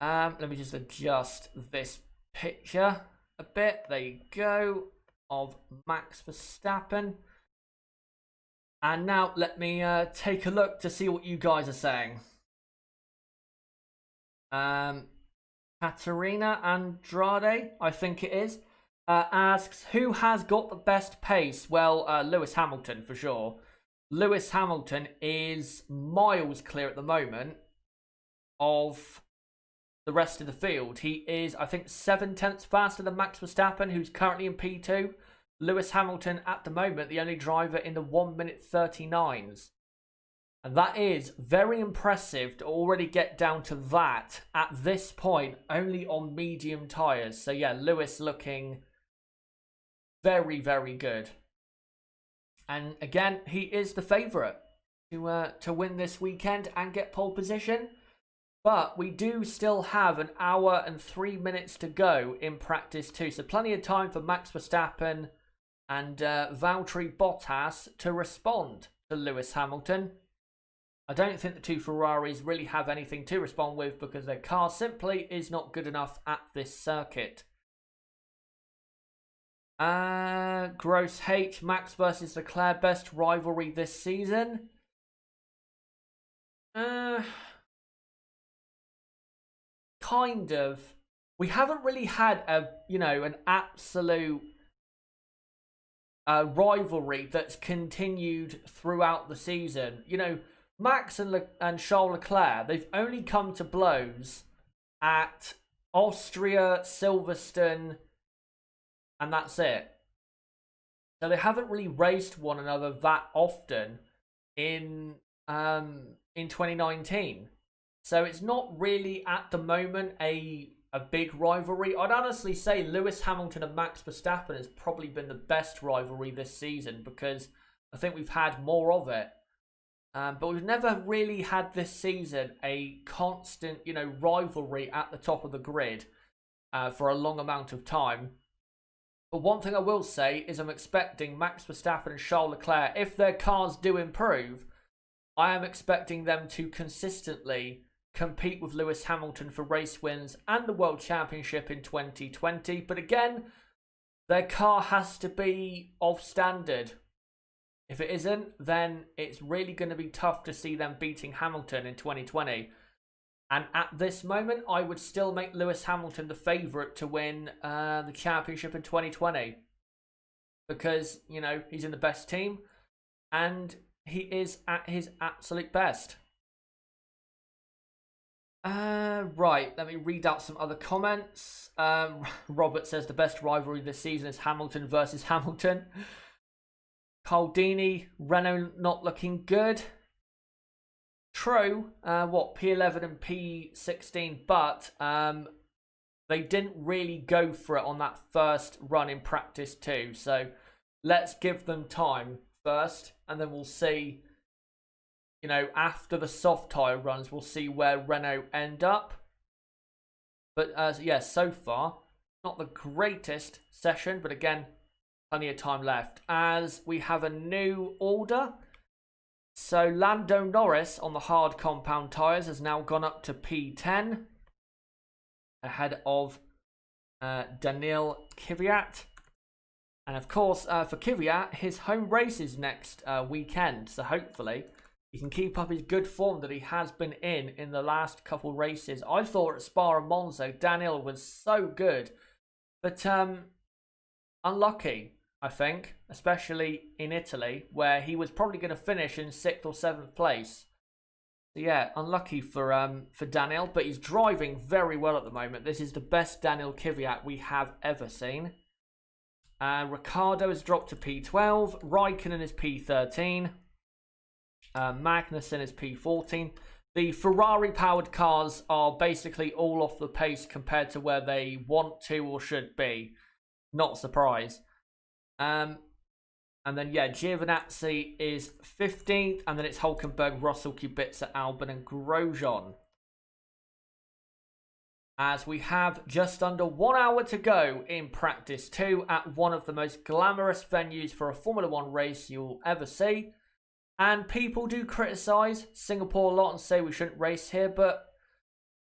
Let me just adjust this picture a bit. There you go. Of Max Verstappen. And now let me take a look to see what you guys are saying. Katarina Andrade, I think it is. Asks, who has got the best pace? Well, Lewis Hamilton for sure. Lewis Hamilton is miles clear at the moment of the rest of the field. He is, I think, 0.7 faster than Max Verstappen, who's currently in P2. Lewis Hamilton, at the moment, the only driver in the 1:39s. And that is very impressive to already get down to that at this point, only on medium tyres. So yeah, Lewis looking very, very good. And again, he is the favourite to win this weekend and get pole position. But we do still have 1 hour and 3 minutes to go in practice too. So plenty of time for Max Verstappen and Valtteri Bottas to respond to Lewis Hamilton. I don't think the two Ferraris really have anything to respond with because their car simply is not good enough at this circuit. Gross H, Max versus Leclerc, best rivalry this season. Kind of. We haven't really had an absolute rivalry that's continued throughout the season. You know, Max and Charles Leclerc, they've only come to blows at Austria, Silverstone, and that's it. So they haven't really raced one another that often in 2019. So it's not really at the moment a big rivalry. I'd honestly say Lewis Hamilton and Max Verstappen has probably been the best rivalry this season because I think we've had more of it. But we've never really had this season a constant, rivalry at the top of the grid for a long amount of time. But one thing I will say is I'm expecting Max Verstappen and Charles Leclerc, if their cars do improve, I am expecting them to consistently compete with Lewis Hamilton for race wins and the World Championship in 2020. But again, their car has to be of standard. If it isn't, then it's really going to be tough to see them beating Hamilton in 2020. And at this moment, I would still make Lewis Hamilton the favourite to win the championship in 2020. Because, you know, he's in the best team and he is at his absolute best. Right, let me read out some other comments. Robert says the best rivalry this season is Hamilton versus Hamilton. Caldini, Renault not looking good. True, P11 and P16, but they didn't really go for it on that first run in practice too. So let's give them time first, and then we'll see, you know, after the soft tyre runs, we'll see where Renault end up. But yes, so far, not the greatest session, but again, plenty of time left. As we have a new order. So Lando Norris on the hard compound tyres has now gone up to P10. Ahead of Daniil Kvyat. And of course, for Kvyat, his home race is next weekend. So hopefully he can keep up his good form that he has been in the last couple races. I thought at Spa Monza, Daniil was so good. But unlucky, I think. Especially in Italy, where he was probably going to finish in 6th or 7th place. So yeah, unlucky for Daniil, but he's driving very well at the moment. This is the best Daniil Kvyat we have ever seen. Ricciardo has dropped to P12. Raikkonen is P13. Magnussen is P14. The Ferrari-powered cars are basically all off the pace compared to where they want to or should be. Not surprised. And then, yeah, Giovinazzi is 15th. And then it's Hülkenberg, Russell, Kubica, Albon and Grosjean. As we have just under 1 hour to go in practice 2 at one of the most glamorous venues for a Formula 1 race you'll ever see. And people do criticise Singapore a lot and say we shouldn't race here. But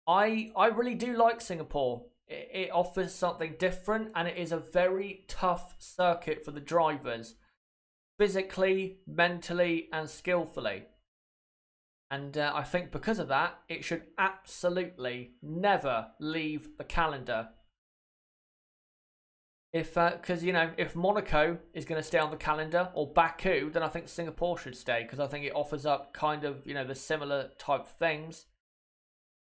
I really do like Singapore. It offers something different and it is a very tough circuit for the drivers. Physically, mentally and skillfully. And I think because of that, it should absolutely never leave the calendar. Because, you know, if Monaco is going to stay on the calendar or Baku, then I think Singapore should stay. Because I think it offers up kind of, you know, the similar type things.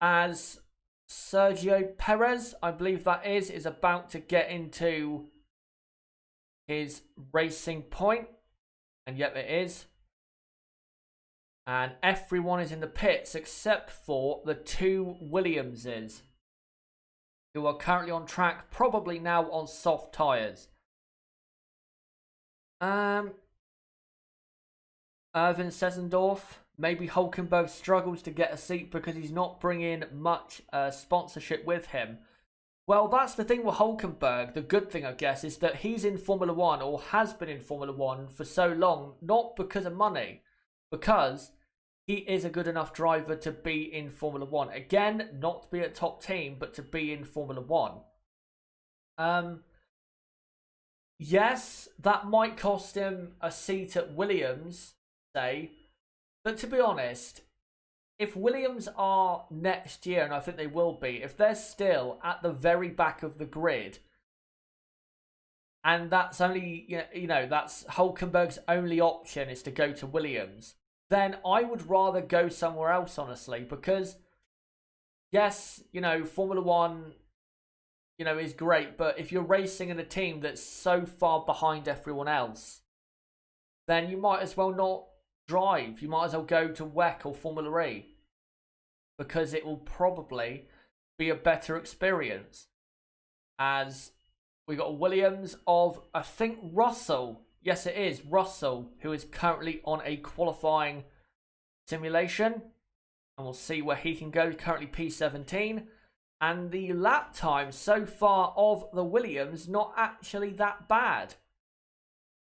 As Sergio Perez, I believe that is about to get into his racing point. And yep, it is. And everyone is in the pits except for the 2 Williamses, who are currently on track, probably now on soft tyres. Erwin Sessendorf. Maybe Hülkenberg struggles to get a seat because he's not bringing much sponsorship with him. Well, that's the thing with Hülkenberg. The good thing, I guess, is that he's in Formula 1 or has been in Formula 1 for so long, not because of money, because he is a good enough driver to be in Formula 1. Again, not to be a top team, but to be in Formula 1. Yes, that might cost him a seat at Williams, say. But to be honest, if Williams are next year, and I think they will be, if they're still at the very back of the grid, and that's only, you know, that's Hülkenberg's only option is to go to Williams, then I would rather go somewhere else, honestly, because, yes, you know, Formula 1, you know, is great, but if you're racing in a team that's so far behind everyone else, then you might as well not drive. You might as well go to WEC or Formula E, because it will probably be a better experience. As we got a Williams of, I think, Russell. Yes, it is Russell, who is currently on a qualifying simulation. And we'll see where he can go. Currently P17. And the lap time so far of the Williams, not actually that bad.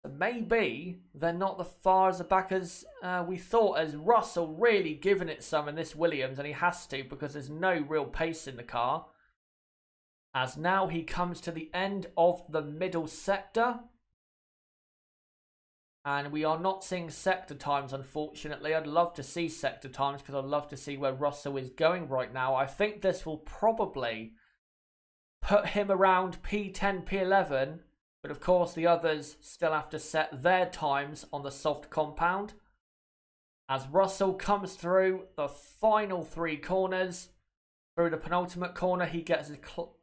So maybe they're not as far as the back as we thought, as Russell really giving it some in this Williams, and he has to because there's no real pace in the car. As now he comes to the end of the middle sector. And we are not seeing sector times, unfortunately. I'd love to see sector times because I'd love to see where Russell is going right now. I think this will probably put him around P10, P11. But of course, the others still have to set their times on the soft compound. As Russell comes through the final 3 corners, through the penultimate corner, he gets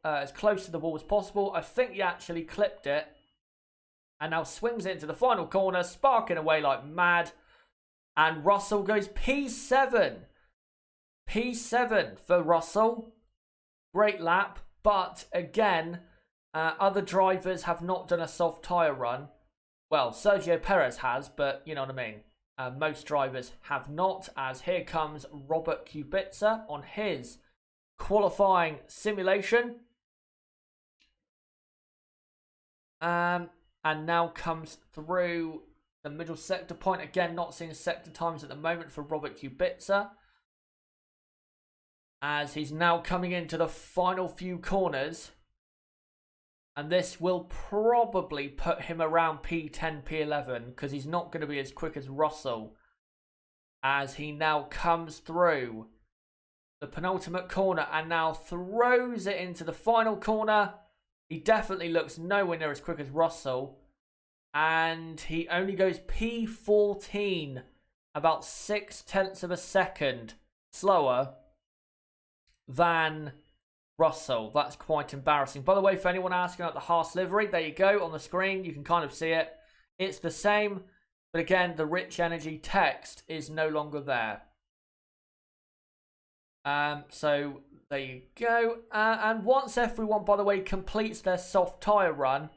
as close to the wall as possible. I think he actually clipped it. And now swings it into the final corner, sparking away like mad. And Russell goes P7. P7 for Russell. Great lap. But again, other drivers have not done a soft tyre run. Well, Sergio Perez has, but you know what I mean. Most drivers have not, as here comes Robert Kubica on his qualifying simulation. And now comes through the middle sector point. Again, not seeing sector times at the moment for Robert Kubica, as he's now coming into the final few corners. And this will probably put him around P10, P11, because he's not going to be as quick as Russell, as he now comes through the penultimate corner and now throws it into the final corner. He definitely looks nowhere near as quick as Russell, and he only goes P14, about 0.6 of a second slower than Russell. That's quite embarrassing. By the way, for anyone asking about the Haas livery, there you go on the screen. You can kind of see it. It's the same, but again, the Rich Energy text is no longer there. So there you go. And once everyone, by the way, completes their soft tyre run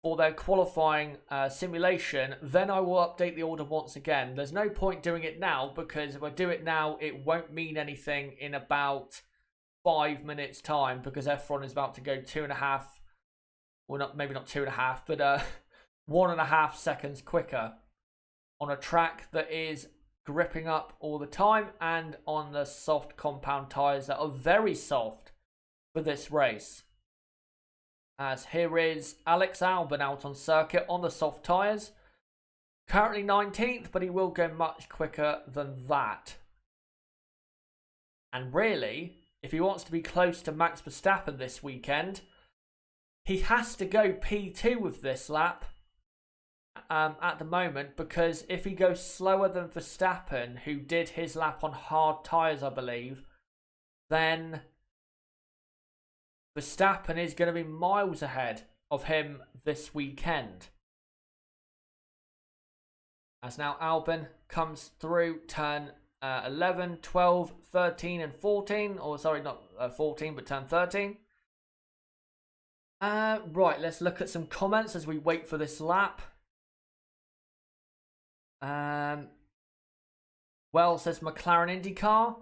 for their qualifying simulation, then I will update the order once again. There's no point doing it now, because if I do it now, it won't mean anything in about 5 minutes time, because F1 is about to go 2.5, well, not maybe not 2.5, but 1.5 seconds quicker on a track that is gripping up all the time, and on the soft compound tyres that are very soft for this race. As here is Alex Albon out on circuit on the soft tyres, currently 19th, but he will go much quicker than that. And really, if he wants to be close to Max Verstappen this weekend, he has to go P2 with this lap at the moment, because if he goes slower than Verstappen, who did his lap on hard tyres, I believe, then Verstappen is going to be miles ahead of him this weekend. As now Albon comes through turn 11, 12, 13 and 14. Or sorry, not 14, but turn 13. Right, let's look at some comments as we wait for this lap. Well, says McLaren IndyCar.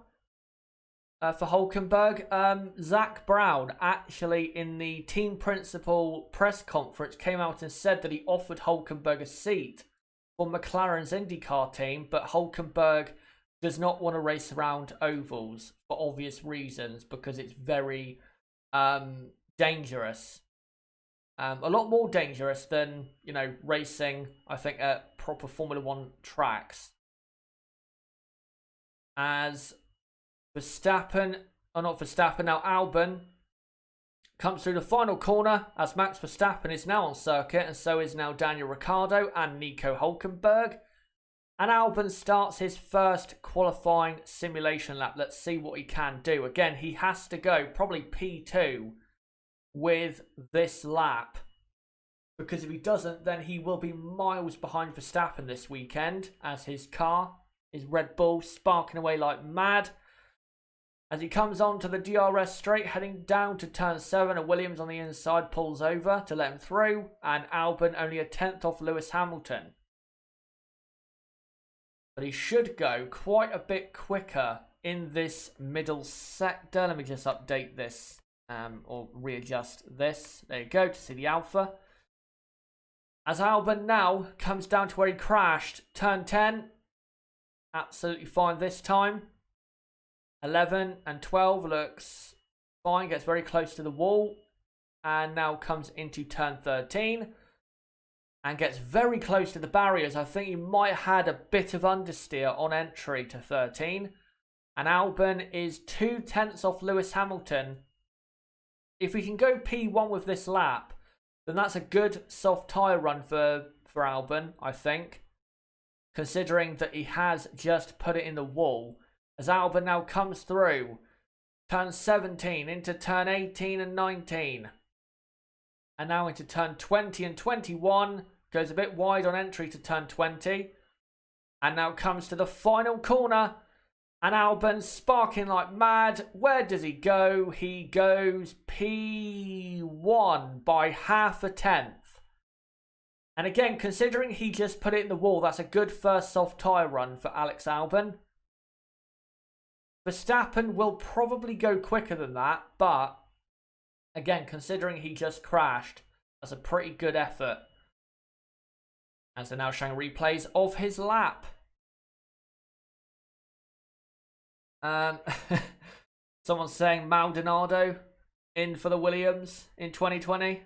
For Hulkenberg, Zach Brown actually in the team principal press conference came out and said that he offered Hulkenberg a seat for McLaren's IndyCar team, but Hulkenberg does not want to race around ovals for obvious reasons, because it's very dangerous. A lot more dangerous than, you know, racing, I think, at proper Formula 1 tracks. As Verstappen, or not Verstappen, now Albon comes through the final corner, as Max Verstappen is now on circuit, and so is now Daniel Ricciardo and Nico Hulkenberg. And Albon starts his first qualifying simulation lap. Let's see what he can do. Again, he has to go probably P2 with this lap, because if he doesn't, then he will be miles behind Verstappen this weekend, as his car, his Red Bull, sparking away like mad. As he comes on to the DRS straight, heading down to turn 7, and Williams on the inside pulls over to let him through, and Albon only a 10th off Lewis Hamilton. But he should go quite a bit quicker in this middle sector. Let me just update this or readjust this. There you go, to see the alpha. As Albon now comes down to where he crashed, turn 10, absolutely fine this time. 11 and 12 looks fine, gets very close to the wall, and now comes into turn 13. and gets very close to the barriers. I think he might have had a bit of understeer on entry to 13. And Albon is 2/10 off Lewis Hamilton. If we can go P1 with this lap, then that's a good soft tyre run for Albon, I think. Considering that he has just put it in the wall. As Albon now comes through. Turn 17 into turn 18 and 19. And now into turn 20 and 21. Goes a bit wide on entry to turn 20. And now comes to the final corner. And Albon's sparking like mad. Where does he go? He goes P1 by half a tenth. And again, considering he just put it in the wall, that's a good first soft tyre run for Alex Albon. Verstappen will probably go quicker than that, but again, considering he just crashed, that's a pretty good effort. As they're now showing replays of his lap. Someone's saying Maldonado in for the Williams in 2020.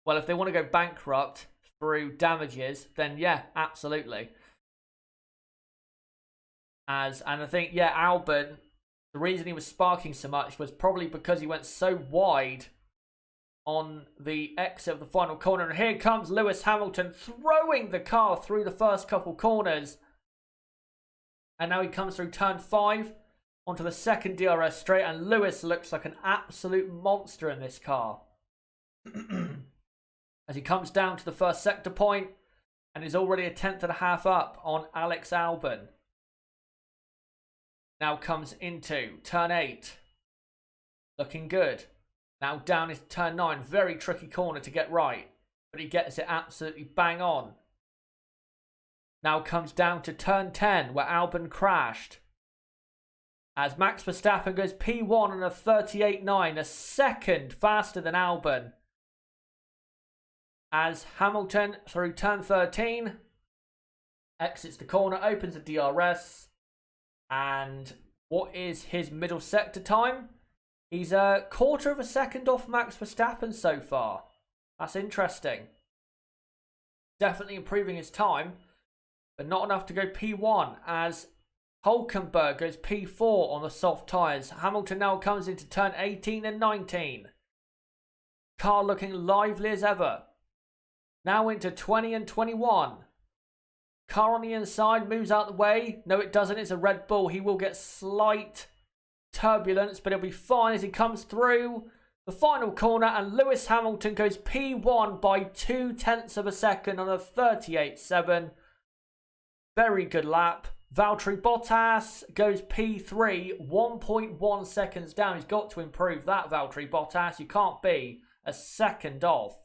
Well, if they want to go bankrupt through damages, then yeah, absolutely. And I think, yeah, Albon, the reason he was sparking so much was probably because he went so wide on the exit of the final corner. And here comes Lewis Hamilton throwing the car through the first couple corners. And now he comes through turn 5 onto the second DRS straight. And Lewis looks like an absolute monster in this car. As he comes down to the first sector point and is already a tenth and a half up on Alex Albon. Now comes into turn 8. Looking good. Now down into turn 9. Very tricky corner to get right. But he gets it absolutely bang on. Now comes down to turn 10 where Albon crashed. As Max Verstappen goes P1 on a 38.9. A second faster than Albon. As Hamilton through turn 13. Exits the corner. Opens the DRS. And what is his middle sector time? He's a quarter of a second off Max Verstappen so far. That's interesting. Definitely improving his time, but not enough to go P1 as Hulkenberg goes P4 on the soft tyres. Hamilton now comes into turn 18 and 19. Car looking lively as ever. Now into 20 and 21. Car on the inside moves out the way. No, it doesn't. It's a Red Bull. He will get slight turbulence, but it'll be fine as he comes through the final corner. And Lewis Hamilton goes P1 by 2/10 of a second on a 38.7. Very good lap. Valtteri Bottas goes P3, 1.1 seconds down. He's got to improve that, Valtteri Bottas. You can't be a second off.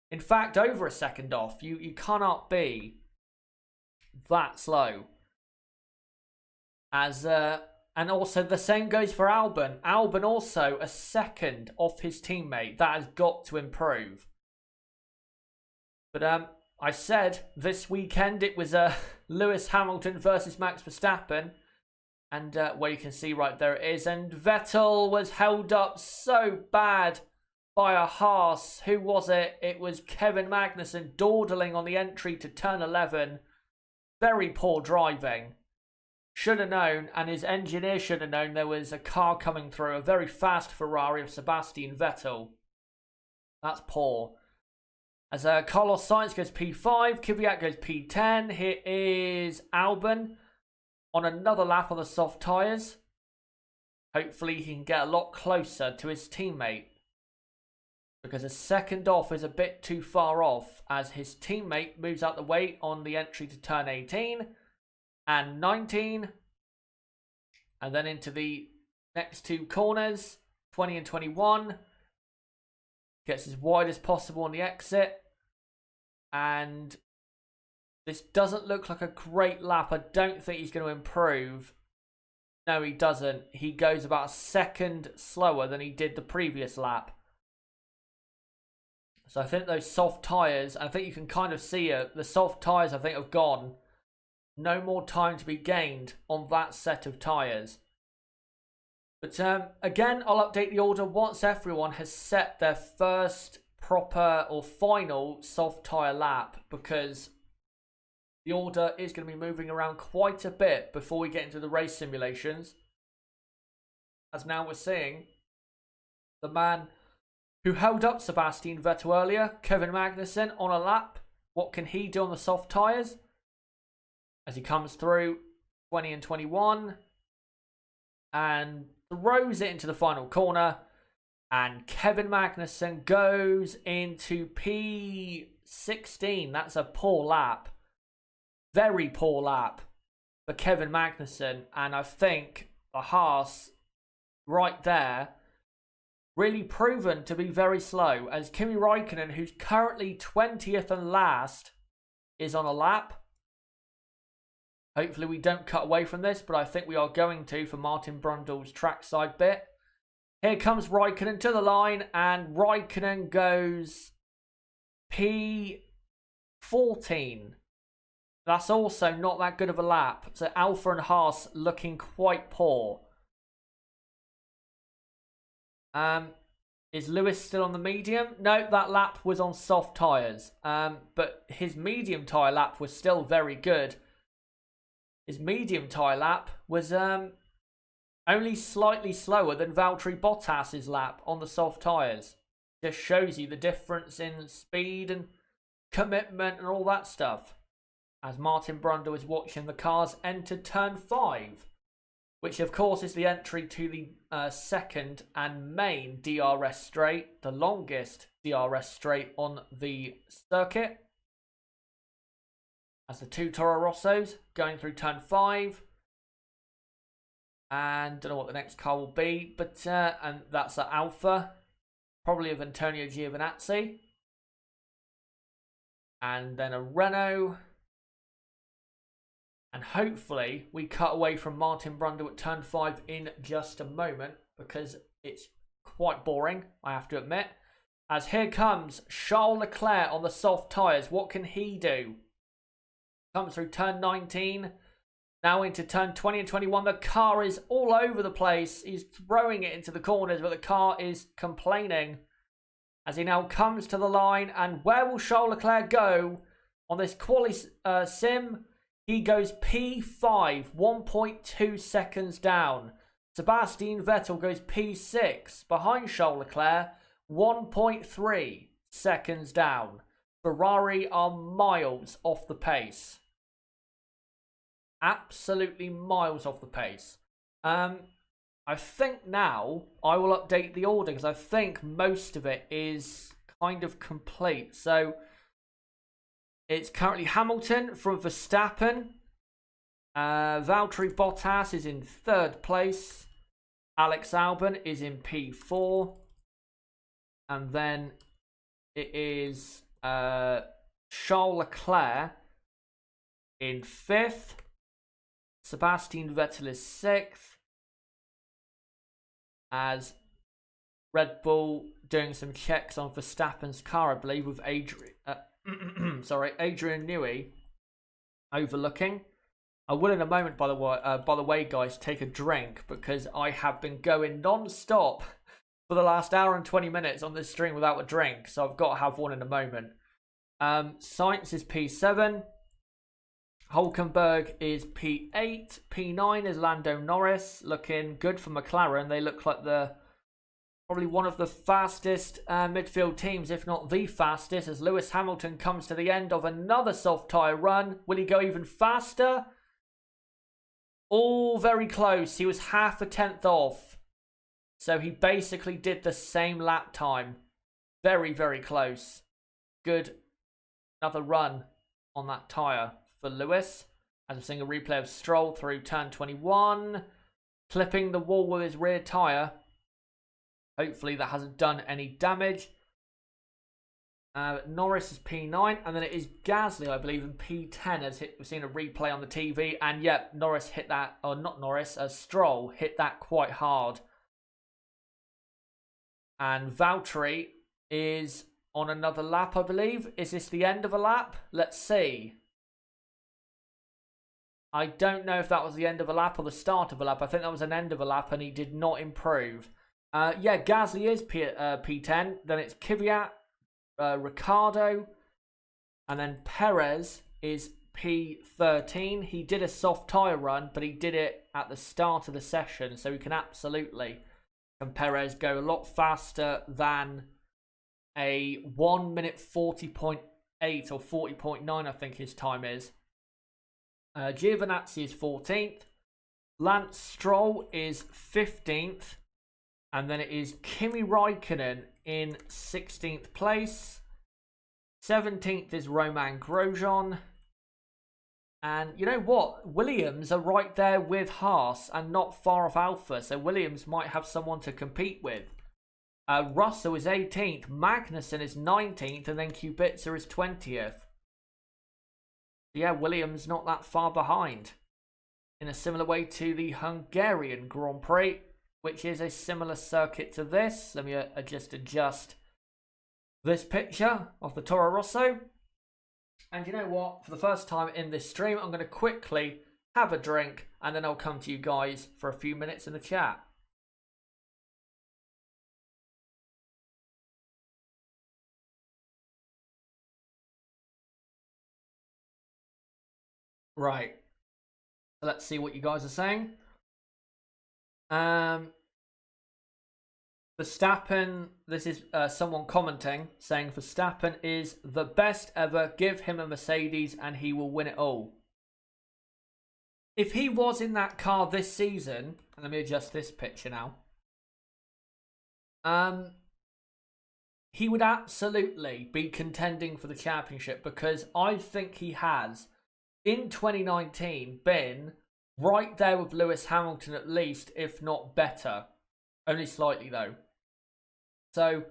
In fact, over a second off. You cannot be that slow. And also the same goes for Albon. Albon also a second off his teammate. That has got to improve. But I said this weekend it was Lewis Hamilton versus Max Verstappen. And where you can see right there it is. And Vettel was held up so bad by a Haas. Who was it? It was Kevin Magnussen dawdling on the entry to turn 11. Very poor driving. Should have known, and his engineer should have known there was a car coming through. A very fast Ferrari of Sebastian Vettel. That's poor. As Carlos Sainz goes P5, Kvyat goes P10. Here is Albon on another lap on the soft tyres. Hopefully he can get a lot closer to his teammate. Because a second off is a bit too far off as his teammate moves out the way on the entry to turn 18 and 19. And then into the next two corners, 20 and 21. Gets as wide as possible on the exit. And this doesn't look like a great lap. I don't think he's going to improve. No, he doesn't. He goes about a second slower than he did the previous lap. So I think those soft tyres, I think you can kind of see it. The soft tyres, I think, have gone. No more time to be gained on that set of tyres. But again, I'll update the order once everyone has set their first proper or final soft tyre lap, because the order is going to be moving around quite a bit before we get into the race simulations. As now we're seeing the man who held up Sebastian Vettel earlier, Kevin Magnussen, on a lap. What can he do on the soft tyres? As he comes through 20 and 21 and throws it into the final corner. And Kevin Magnussen goes into P16. That's a poor lap. Very poor lap for Kevin Magnussen. And I think the Haas right there really proven to be very slow, as Kimi Raikkonen, who's currently 20th and last, is on a lap. Hopefully we don't cut away from this, but I think we are going to for Martin Brundle's trackside bit. Here comes Raikkonen to the line, and Raikkonen goes P14. That's also not that good of a lap. So Alfa and Haas looking quite poor. Is Lewis still on the medium? No, that lap was on soft tyres. But his medium tyre lap was still very good. His medium tyre lap was only slightly slower than Valtteri Bottas's lap on the soft tyres. Just shows you the difference in speed and commitment and all that stuff. As Martin Brundle is watching the cars enter turn 5. Which, of course, is the entry to the second and main DRS straight, the longest DRS straight on the circuit. As the two Toro Rossos going through turn 5. And don't know what the next car will be, but and that's an Alfa, probably of Antonio Giovinazzi. And then a Renault. And hopefully we cut away from Martin Brundle at turn 5 in just a moment, because it's quite boring, I have to admit. As here comes Charles Leclerc on the soft tyres. What can he do? Comes through turn 19. Now into turn 20 and 21. The car is all over the place. He's throwing it into the corners, but the car is complaining. As he now comes to the line. And where will Charles Leclerc go on this quali sim? He goes P5, 1.2 seconds down. Sebastian Vettel goes P6, behind Charles Leclerc, 1.3 seconds down. Ferrari are miles off the pace. Absolutely miles off the pace. I think now I will update the order, because I think most of it is kind of complete. So it's currently Hamilton from Verstappen. Valtteri Bottas is in 3rd place. Alex Albon is in P4. And then it is Charles Leclerc in 5th. Sebastian Vettel is 6th. As Red Bull doing some checks on Verstappen's car, I believe, with Adrian Newey overlooking. I will in a moment, by the way, guys, take a drink, because I have been going non-stop for the last hour and 20 minutes on this stream without a drink, so I've got to have one in a moment. Sainz is P7. Hulkenberg is P8. P9 is Lando Norris, looking good for McLaren. They look like probably one of the fastest midfield teams, if not the fastest, as Lewis Hamilton comes to the end of another soft tyre run. Will he go even faster? All very close. He was half a tenth off. So he basically did the same lap time. Very, very close. Good. Another run on that tyre for Lewis. As we're seeing a replay of Stroll through turn 21. Clipping the wall with his rear tyre. Hopefully that hasn't done any damage. Norris is P9, and then it is Gasly, I believe, in P10. As we've seen a replay on the TV, and yep, Norris hit that, or not Norris, Stroll hit that quite hard. And Valtteri is on another lap, I believe. Is this the end of a lap? Let's see. I don't know if that was the end of a lap or the start of a lap. I think that was an end of a lap, and he did not improve. Yeah, Gasly is P10. Then it's Kvyat, Ricardo. And then Perez is P13. He did a soft tyre run, but he did it at the start of the session. So he can absolutely, can Perez go a lot faster than a 1 minute 40.8 or 40.9, I think his time is. Giovinazzi is 14th. Lance Stroll is 15th. And then it is Kimi Raikkonen in 16th place. 17th is Romain Grosjean. And you know what? Williams are right there with Haas and not far off Alpha. So Williams might have someone to compete with. Russell is 18th. Magnussen is 19th. And then Kubica is 20th. Yeah, Williams not that far behind. In a similar way to the Hungarian Grand Prix, which is a similar circuit to this. Let me just adjust this picture of the Toro Rosso. And you know what? For the first time in this stream, I'm going to quickly have a drink and then I'll come to you guys for a few minutes in the chat. Right. So let's see what you guys are saying. Verstappen, this is someone commenting, saying Verstappen is the best ever. Give him a Mercedes and he will win it all. If he was in that car this season, and let me adjust this picture now. He would absolutely be contending for the championship because I think he has, in 2019, been right there with Lewis Hamilton at least, if not better. Only slightly though. So,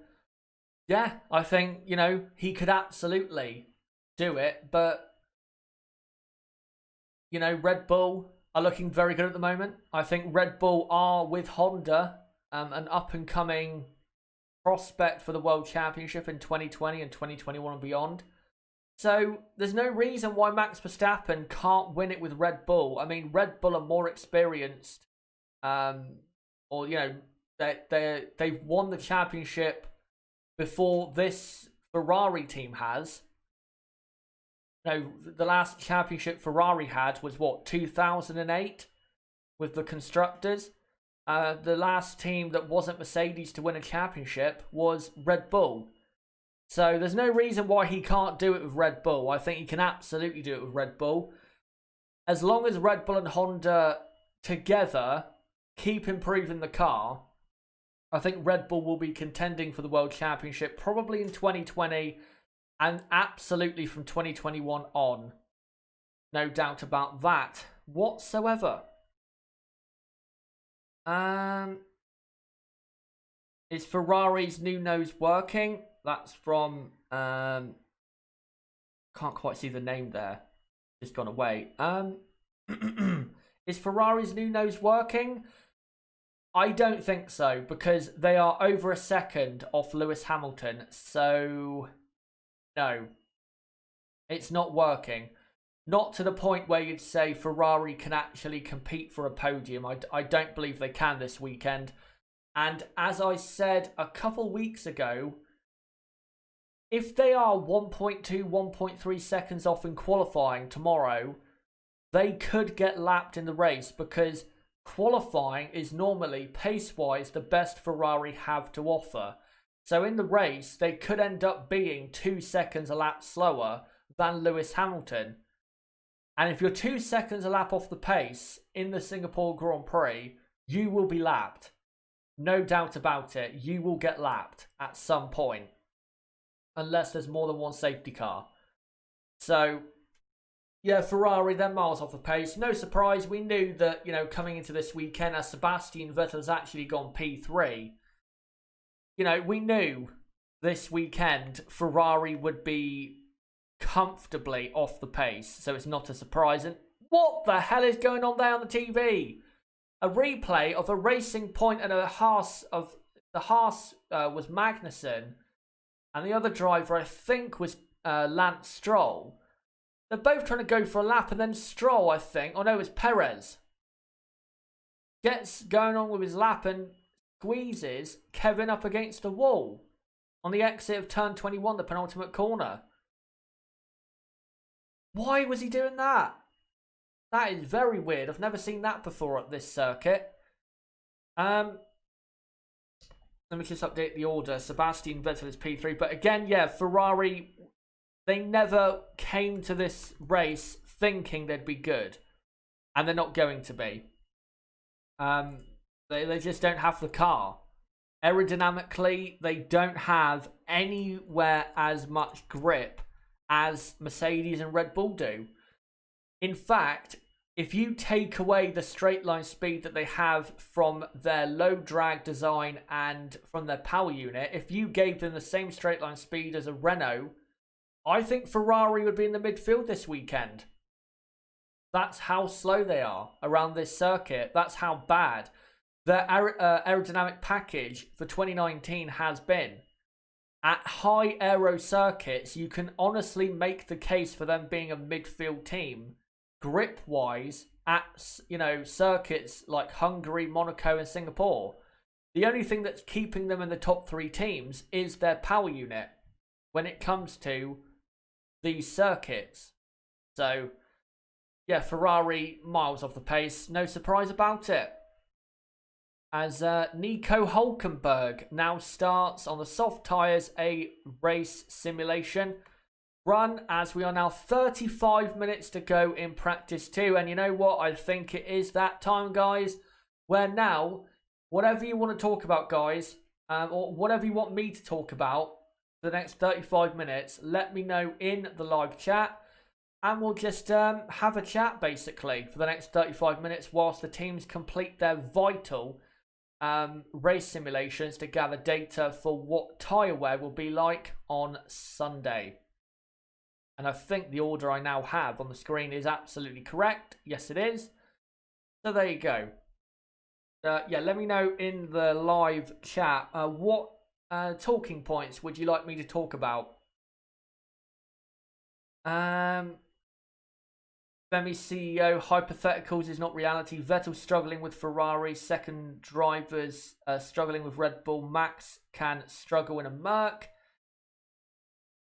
yeah, I think, you know, he could absolutely do it. But, you know, Red Bull are looking very good at the moment. I think Red Bull are, with Honda, an up-and-coming prospect for the World Championship in 2020 and 2021 and beyond. So, there's no reason why Max Verstappen can't win it with Red Bull. I mean, Red Bull are more experienced, or, you know, they've won the championship before this Ferrari team has. No, the last championship Ferrari had was what, 2008 with the constructors. The last team that wasn't Mercedes to win a championship was Red Bull. So there's no reason why he can't do it with Red Bull. I think he can absolutely do it with Red Bull. As long as Red Bull and Honda together keep improving the car, I think Red Bull will be contending for the World Championship probably in 2020 and absolutely from 2021 on. No doubt about that whatsoever. Is Ferrari's new nose working? That's from... can't quite see the name there. It's gone away. Is Ferrari's new nose working? I don't think so, because they are over a second off Lewis Hamilton. So, no. It's not working. Not to the point where you'd say Ferrari can actually compete for a podium. I don't believe they can this weekend. And as I said a couple weeks ago, if they are 1.2, 1.3 seconds off in qualifying tomorrow, they could get lapped in the race because qualifying is normally, pace-wise, the best Ferrari have to offer. So in the race, they could end up being 2 seconds a lap slower than Lewis Hamilton. And if you're 2 seconds a lap off the pace in the Singapore Grand Prix, you will be lapped. No doubt about it. You will get lapped at some point. Unless there's more than one safety car. So, yeah, Ferrari, they're miles off the pace. No surprise, we knew that, you know, coming into this weekend, as Sebastian Vettel's actually gone P3, you know, we knew this weekend Ferrari would be comfortably off the pace. So it's not a surprise. And what the hell is going on there on the TV? A replay of a racing point and a Haas of... The Haas was Magnussen. And the other driver, I think, was Lance Stroll. They're both trying to go for a lap, and then Stroll, I think, oh no, it was Perez, gets going on with his lap and squeezes Kevin up against the wall. on the exit of turn 21, the penultimate corner. Why was he doing that? That is very weird. I've never seen that before at this circuit. Let me just update the order. Sebastian Vettel is P3. But again, yeah, Ferrari, they never came to this race thinking they'd be good. And they're not going to be. They just don't have the car. Aerodynamically, they don't have anywhere as much grip as Mercedes and Red Bull do. In fact, if you take away the straight line speed that they have from their low drag design and from their power unit, if you gave them the same straight line speed as a Renault, I think Ferrari would be in the midfield this weekend. That's how slow they are around this circuit. That's how bad their aerodynamic package for 2019 has been. At high aero circuits, you can honestly make the case for them being a midfield team, grip-wise, at circuits like Hungary, Monaco, and Singapore. The only thing that's keeping them in the top 3 teams is their power unit when it comes to these circuits. So, yeah, Ferrari miles off the pace. No surprise about it. As Nico Hülkenberg now starts on the soft tyres a race simulation run, as we are now 35 minutes to go in practice 2. And you know what? I think it is that time, guys, where now, whatever you want to talk about, guys, or whatever you want me to talk about for the next 35 minutes, let me know in the live chat. And we'll just have a chat, basically, for the next 35 minutes whilst the teams complete their vital race simulations to gather data for what tyre wear will be like on Sunday. And I think the order I now have on the screen is absolutely correct. Yes, it is. So there you go. Yeah, let me know in the live chat what talking points would you like me to talk about. Femi CEO, hypotheticals is not reality. Vettel struggling with Ferrari. Second drivers struggling with Red Bull. Max can struggle in a Merc.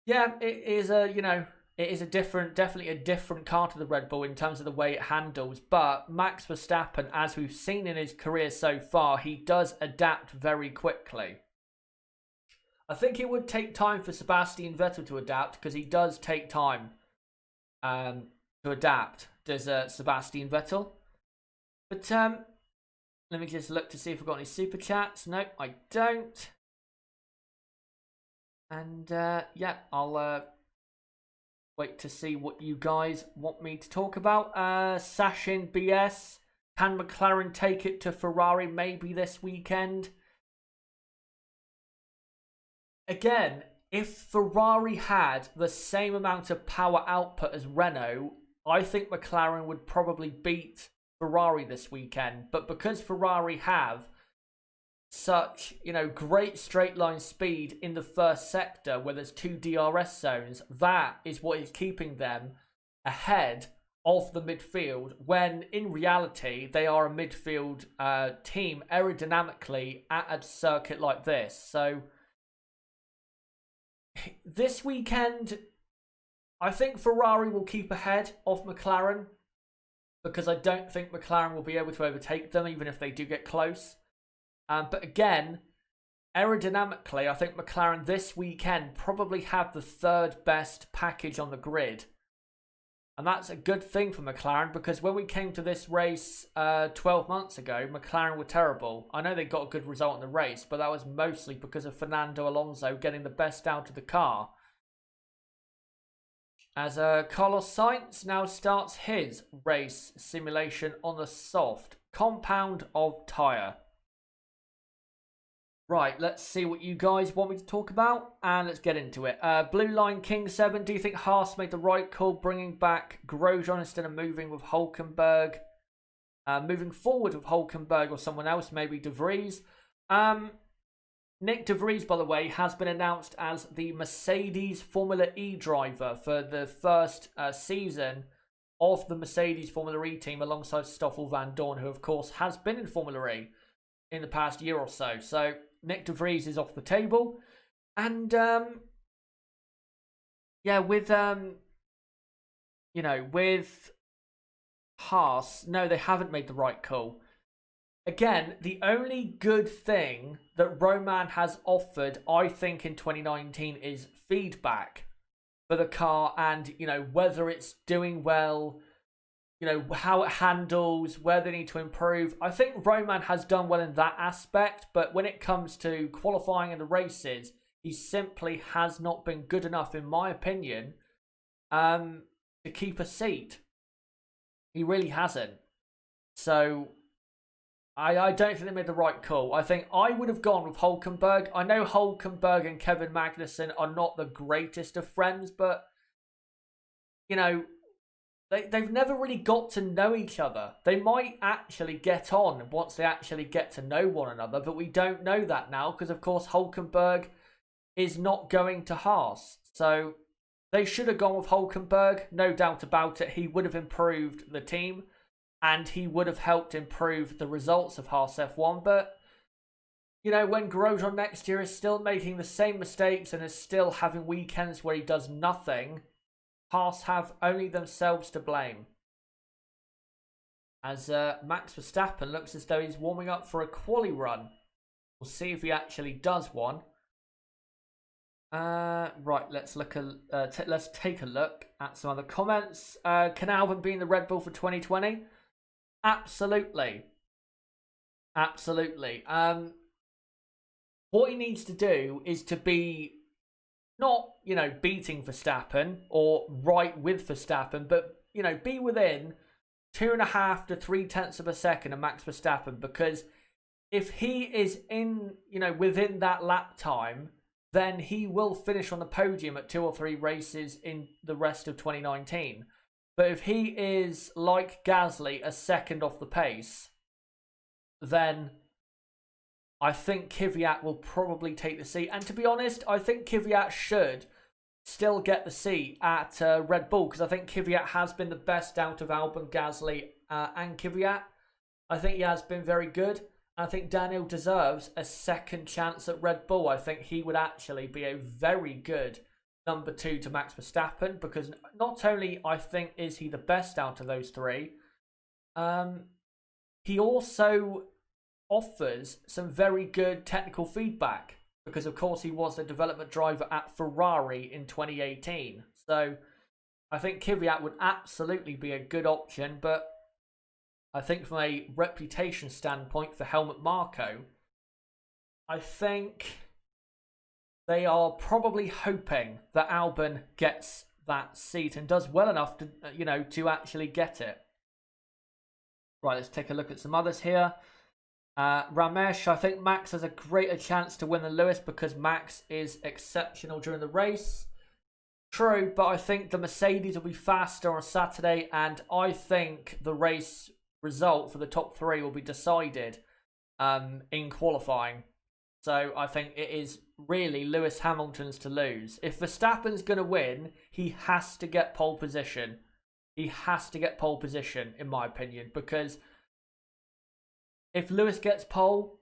Yeah, it is definitely a different car to the Red Bull in terms of the way it handles. But Max Verstappen, as we've seen in his career so far, he does adapt very quickly. I think it would take time for Sebastian Vettel to adapt, because he does take time to adapt, does Sebastian Vettel. But let me just look to see if I've got any super chats. No, I don't. And yeah, I'll wait to see what you guys want me to talk about. Sashin BS, can McLaren take it to Ferrari maybe this weekend? Again, if Ferrari had the same amount of power output as Renault, I think McLaren would probably beat Ferrari this weekend. But because Ferrari have such, great straight line speed in the first sector where there's 2 DRS zones, that is what is keeping them ahead of the midfield, when in reality they are a midfield team aerodynamically at a circuit like this. So this weekend, I think Ferrari will keep ahead of McLaren, because I don't think McLaren will be able to overtake them even if they do get close. But again, aerodynamically, I think McLaren this weekend probably have the 3rd best package on the grid. And that's a good thing for McLaren, because when we came to this race 12 months ago, McLaren were terrible. I know they got a good result in the race, but that was mostly because of Fernando Alonso getting the best out of the car. As Carlos Sainz now starts his race simulation on the soft compound of tyre. Right, let's see what you guys want me to talk about, and let's get into it. Blue Line King 7, do you think Haas made the right call bringing back Grosjean instead of moving with Hülkenberg? Moving forward with Hülkenberg or someone else, maybe De Vries. Nick De Vries, by the way, has been announced as the Mercedes Formula E driver for the first season of the Mercedes Formula E team, alongside Stoffel Van Dorn, who of course has been in Formula E in the past year or so. So Nick De Vries is off the table. And yeah, with with Haas, no, they haven't made the right call. Again, the only good thing that Roman has offered, I think, in 2019 is feedback for the car and, whether it's doing well, how it handles, where they need to improve. I think Roman has done well in that aspect, but when it comes to qualifying in the races, he simply has not been good enough, in my opinion, to keep a seat. He really hasn't. So I don't think they made the right call. I think I would have gone with Hulkenberg. I know Hulkenberg and Kevin Magnussen are not the greatest of friends, but, they've never really got to know each other. They might actually get on once they actually get to know one another, but we don't know that now because, of course, Hulkenberg is not going to Haas. So they should have gone with Hulkenberg, no doubt about it. He would have improved the team and he would have helped improve the results of Haas F1. But, when Grosjean next year is still making the same mistakes and is still having weekends where he does nothing, Haas have only themselves to blame. As Max Verstappen looks as though he's warming up for a quali run. We'll see if he actually does one. Right, let's let's take a look at some other comments. Can Albon be in the Red Bull for 2020? Absolutely. Absolutely. What he needs to do is to be not, beating Verstappen or right with Verstappen, but, be within 2.5 to 3 tenths of a second of Max Verstappen, because if he is in, within that lap time, then he will finish on the podium at 2 or 3 races in the rest of 2019. But if he is, like Gasly, a second off the pace, then I think Kvyat will probably take the seat. And to be honest, I think Kvyat should still get the seat at Red Bull, because I think Kvyat has been the best out of Albon, Gasly and Kvyat. I think he has been very good. I think Daniel deserves a second chance at Red Bull. I think he would actually be a very good number 2 to Max Verstappen, because not only I think is he the best out of those 3, he also offers some very good technical feedback, because of course he was the development driver at Ferrari in 2018. So I think Kvyat would absolutely be a good option, but I think from a reputation standpoint for Helmut Marko, I think they are probably hoping that Albon gets that seat and does well enough to, to actually get it. Right, let's take a look at some others here. Ramesh, I think Max has a greater chance to win than Lewis because Max is exceptional during the race. True, but I think the Mercedes will be faster on Saturday, and I think the race result for the top 3 will be decided in qualifying. So I think it is really Lewis Hamilton's to lose. If Verstappen's going to win, he has to get pole position. He has to get pole position, in my opinion, because if Lewis gets pole,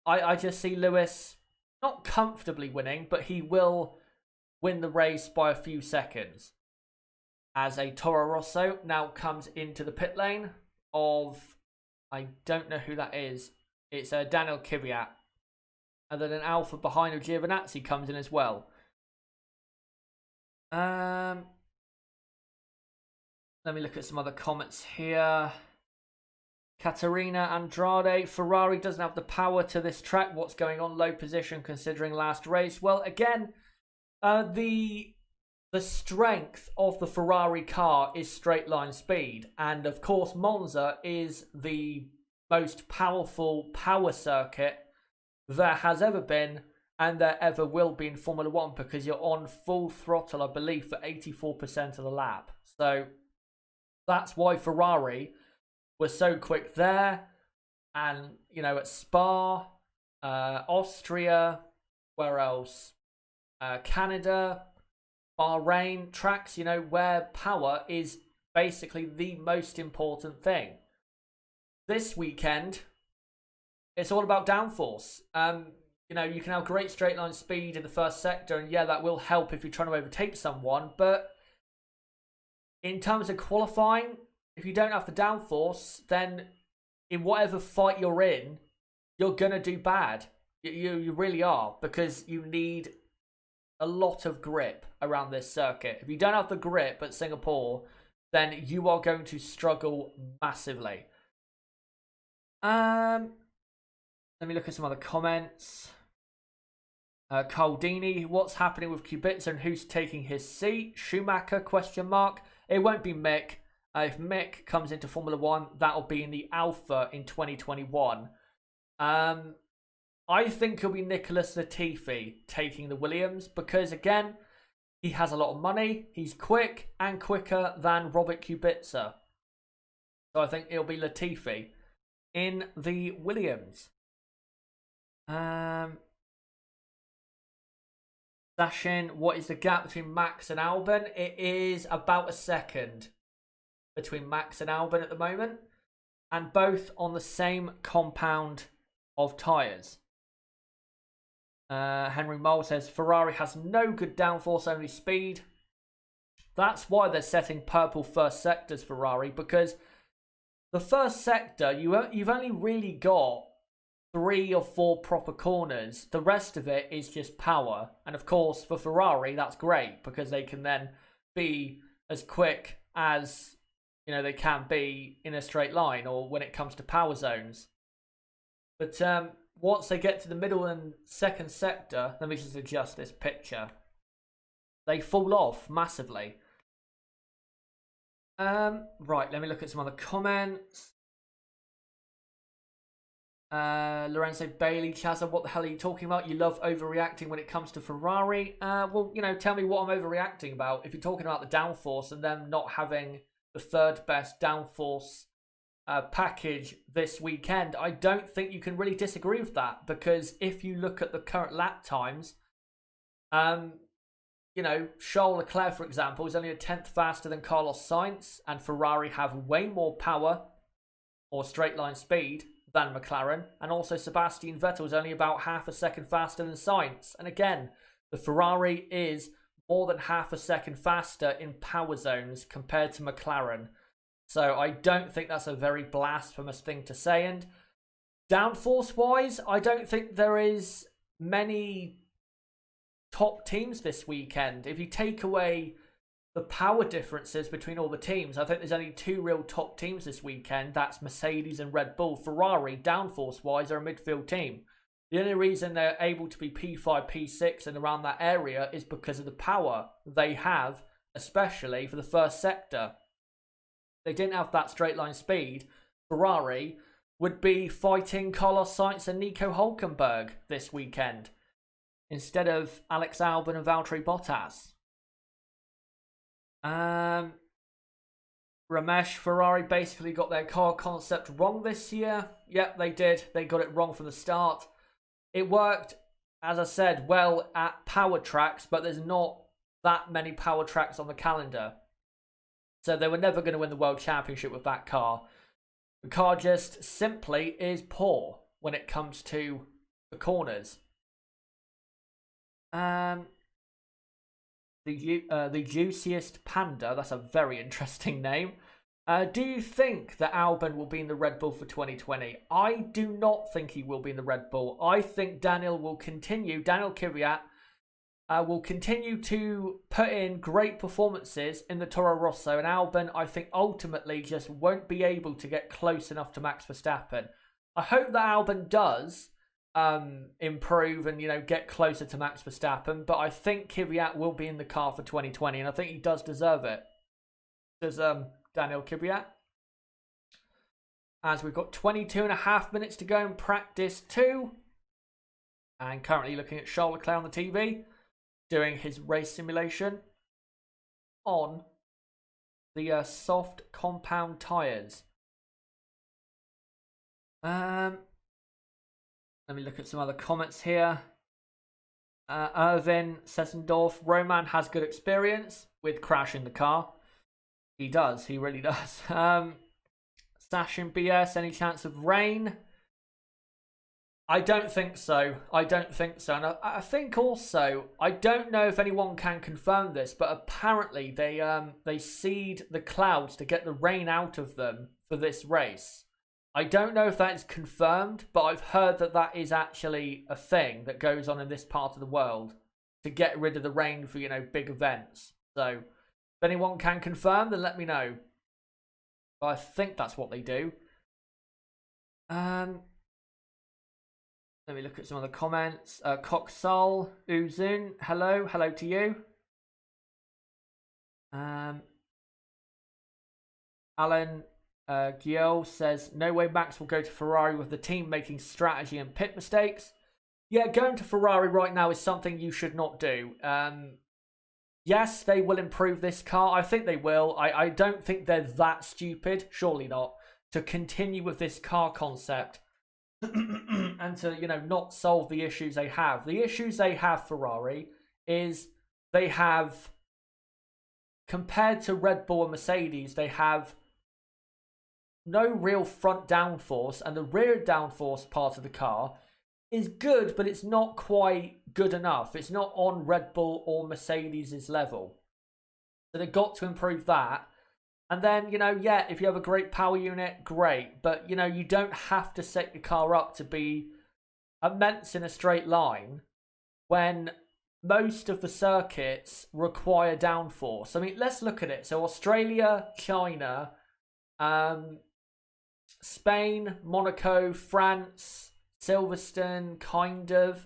I just see Lewis not comfortably winning, but he will win the race by a few seconds. As a Toro Rosso now comes into the pit lane of, I don't know who that is. It's Daniel Kvyat. And then an Alpha behind of Giovinazzi comes in as well. Let me look at some other comments here. Katarina Andrade, Ferrari doesn't have the power to this track. What's going on? Low position considering last race. Well, again, the strength of the Ferrari car is straight line speed. And of course, Monza is the most powerful power circuit there has ever been and there ever will be in Formula 1, because you're on full throttle, I believe, for 84% of the lap. So that's why Ferrari was so quick there. And, at Spa, Austria, where else? Canada, Bahrain, tracks, where power is basically the most important thing. This weekend, it's all about downforce. you know, you can have great straight line speed in the first sector, and yeah, that will help if you're trying to overtake someone. But in terms of qualifying, if you don't have the downforce, then in whatever fight you're in, you're going to do bad. You really are, because you need a lot of grip around this circuit. If you don't have the grip at Singapore, then you are going to struggle massively. Let me look at some other comments. Caldini, what's happening with Kubica and who's taking his seat? Schumacher, question mark. It won't be Mick. If Mick comes into Formula 1, that'll be in the Alpha in 2021. I think it'll be Nicholas Latifi taking the Williams because, again, he has a lot of money. He's quick and quicker than Robert Kubica. So I think it'll be Latifi in the Williams. Sashin, what is the gap between Max and Albon? It is about a second between Max and Albon at the moment, and both on the same compound of tyres. Henry Mole says Ferrari has no good downforce, only speed. That's why they're setting purple first sectors, Ferrari, because the first sector, you've only really got 3 or 4 proper corners. The rest of it is just power. And of course, for Ferrari, that's great because they can then be as quick as, you know, they can be in a straight line or when it comes to power zones. But once they get to the middle and second sector, let me just adjust this picture, they fall off massively. Right, let me look at some other comments. Lorenzo Bailey, Chazza, what the hell are you talking about? You love overreacting when it comes to Ferrari. Well, you know, tell me what I'm overreacting about. If you're talking about the downforce and them not having the third best downforce package this weekend, I don't think you can really disagree with that, because if you look at the current lap times, you know, Charles Leclerc, for example, is only a 10th faster than Carlos Sainz, and Ferrari have way more power or straight line speed than McLaren, and also Sebastian Vettel is only about half a second faster than Sainz. And again, the Ferrari is more than half a second faster in power zones compared to McLaren. So I don't think that's a very blasphemous thing to say. And downforce-wise, I don't think there is many top teams this weekend. If you take away the power differences between all the teams, I think there's only 2 real top teams this weekend. That's Mercedes and Red Bull. Ferrari, downforce-wise, are a midfield team. The only reason they're able to be P5, P6 and around that area is because of the power they have, especially for the first sector. If they didn't have that straight line speed, Ferrari would be fighting Carlos Sainz and Nico Hülkenberg this weekend instead of Alex Albon and Valtteri Bottas. Ramesh, Ferrari basically got their car concept wrong this year. Yep, they did. They got it wrong from the start. It worked, as I said, well at power tracks, but there's not that many power tracks on the calendar. So they were never going to win the World Championship with that car. The car just simply is poor when it comes to the corners. The Juiciest Panda, that's a very interesting name. Do you think that Albon will be in the Red Bull for 2020? I do not think he will be in the Red Bull. I think Daniel Kvyat will continue to put in great performances in the Toro Rosso, and Albon, I think, ultimately just won't be able to get close enough to Max Verstappen. I hope that Albon does improve and, you know, get closer to Max Verstappen, but I think Kvyat will be in the car for 2020, and I think he does deserve it. Does Daniel Kvyat? As we've got 22.5 minutes to go in practice 2, and currently looking at Charles Leclerc on the TV doing his race simulation on the soft compound tyres. Let me look at some other comments here. Irvin Sessendorf, Roman has good experience with crashing the car. He does, he really does. Sashin BS, any chance of rain? I don't think so. I don't think so. And I think also, I don't know if anyone can confirm this, but apparently they seed the clouds to get the rain out of them for this race. I don't know if that is confirmed, but I've heard that that is actually a thing that goes on in this part of the world to get rid of the rain for, big events. So if anyone can confirm, then let me know. But I think that's what they do. Let me look at some of the comments. Coxol, Uzun, hello to you. Alan Giel says, no way Max will go to Ferrari with the team making strategy and pit mistakes. Yeah, going to Ferrari right now is something you should not do. Yes, they will improve this car. I think they will. I don't think they're that stupid, surely not, to continue with this car concept and to, not solve the issues they have. The issues they have, Ferrari, is they have, compared to Red Bull and Mercedes, they have no real front downforce, and the rear downforce part of the car is good, but it's not quite good enough. It's not on Red Bull or Mercedes' level. So they've got to improve that. And then, yeah, if you have a great power unit, great. But, you don't have to set your car up to be immense in a straight line when most of the circuits require downforce. I mean, let's look at it. So Australia, China, Spain, Monaco, France, Silverstone, kind of.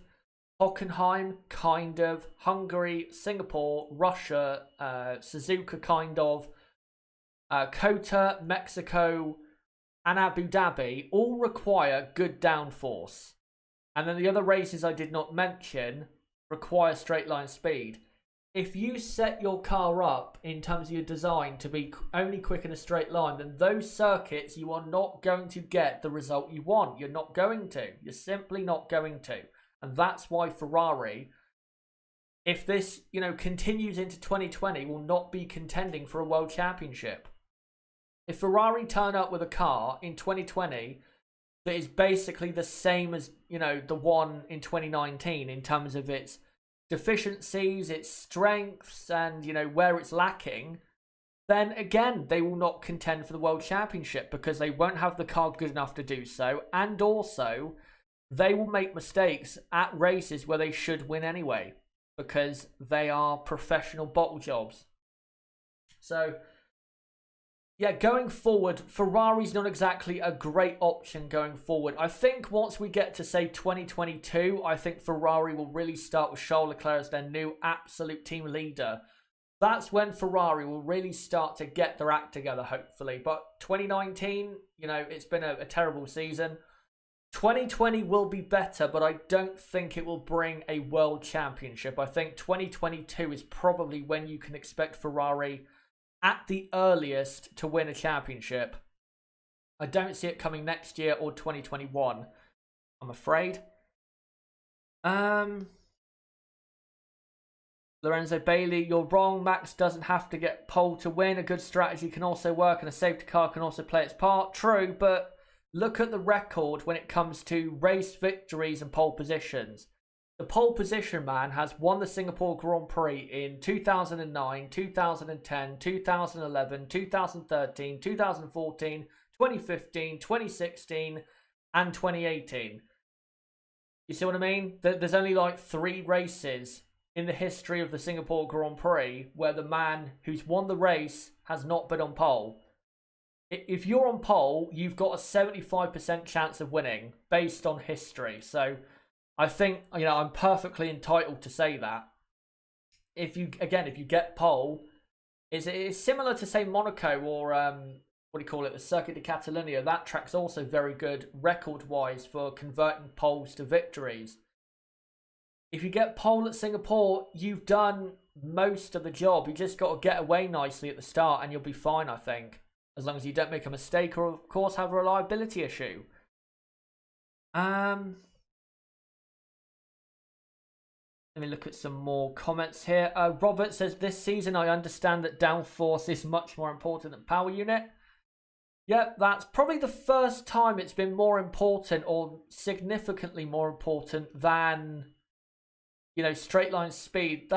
Hockenheim, kind of. Hungary, Singapore, Russia, Suzuka, kind of. Kota, Mexico, and Abu Dhabi all require good downforce. And then the other races I did not mention require straight line speed. If you set your car up in terms of your design to be only quick in a straight line, then those circuits, you are not going to get the result you want. You're not going to. You're simply not going to. And that's why Ferrari, if this, continues into 2020, will not be contending for a world championship. If Ferrari turn up with a car in 2020 that is basically the same as, the one in 2019 in terms of its deficiencies, its strengths, and, where it's lacking, then again, they will not contend for the world championship because they won't have the car good enough to do so. And also, they will make mistakes at races where they should win anyway because they are professional bottle jobs. So, yeah, going forward, Ferrari's not exactly a great option going forward. I think once we get to, say, 2022, I think Ferrari will really start with Charles Leclerc as their new absolute team leader. That's when Ferrari will really start to get their act together, hopefully. But 2019, it's been a terrible season. 2020 will be better, but I don't think it will bring a world championship. I think 2022 is probably when you can expect Ferrari at the earliest to win a championship. I don't see it coming next year or 2021, I'm afraid. Lorenzo Bailey, you're wrong. Max doesn't have to get pole to win. A good strategy can also work, and a safety car can also play its part. True, but look at the record when it comes to race victories and pole positions. The pole position man has won the Singapore Grand Prix in 2009, 2010, 2011, 2013, 2014, 2015, 2016, and 2018. You see what I mean? There's only like 3 races in the history of the Singapore Grand Prix where the man who's won the race has not been on pole. If you're on pole, you've got a 75% chance of winning based on history. So I think, I'm perfectly entitled to say that. If you get pole, it's similar to, say, Monaco or, the Circuit de Catalunya. That track's also very good record-wise for converting poles to victories. If you get pole at Singapore, you've done most of the job. You just got to get away nicely at the start and you'll be fine, I think. As long as you don't make a mistake or, of course, have a reliability issue. Let me look at some more comments here. Robert says, this season I understand that downforce is much more important than power unit. Yep, that's probably the first time it's been more important or significantly more important than, straight line speed.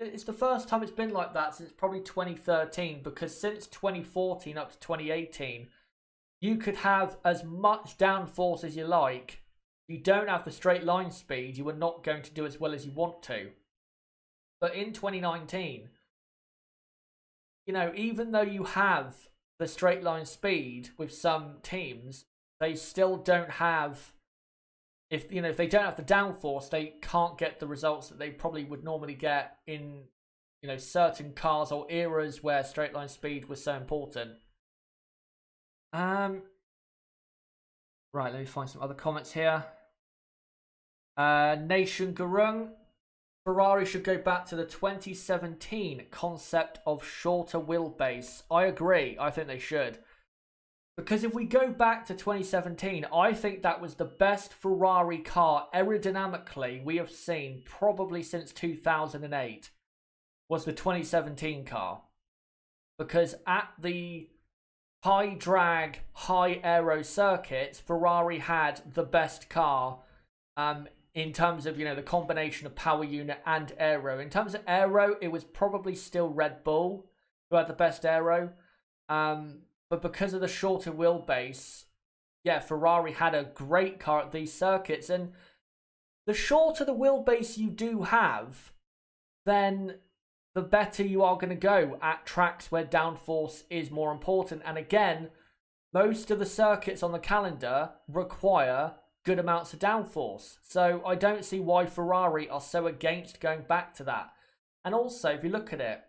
It's the first time it's been like that since probably 2013, because since 2014 up to 2018, you could have as much downforce as you like. You don't have the straight line speed, you are not going to do as well as you want to. But in 2019, even though you have the straight line speed with some teams, they still don't have, if they don't have the downforce, they can't get the results that they probably would normally get in certain cars or eras where straight line speed was so important. Right, let me find some other comments here. Nation Gurung, Ferrari should go back to the 2017 concept of shorter wheelbase. I agree. I think they should. Because if we go back to 2017, I think that was the best Ferrari car aerodynamically we have seen probably since 2008, was the 2017 car. Because at the high drag, high aero circuits, Ferrari had the best car in terms of, the combination of power unit and aero. In terms of aero, it was probably still Red Bull who had the best aero. But because of the shorter wheelbase, yeah, Ferrari had a great car at these circuits. And the shorter the wheelbase you do have, then the better you are going to go at tracks where downforce is more important. And again, most of the circuits on the calendar require good amounts of downforce. So I don't see why Ferrari are so against going back to that. And also, if you look at it,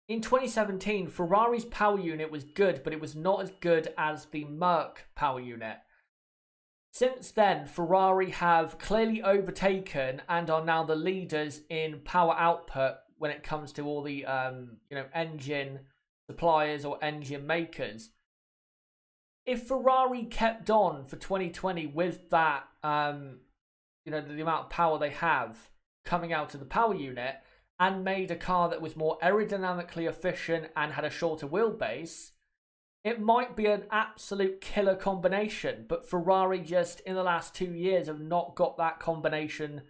in 2017, Ferrari's power unit was good, but it was not as good as the Merc power unit. Since then, Ferrari have clearly overtaken and are now the leaders in power output when it comes to all the engine suppliers or engine makers. If Ferrari kept on for 2020 with that, the amount of power they have coming out of the power unit, and made a car that was more aerodynamically efficient and had a shorter wheelbase, it might be an absolute killer combination. But Ferrari just, in the last 2 years, have not got that combination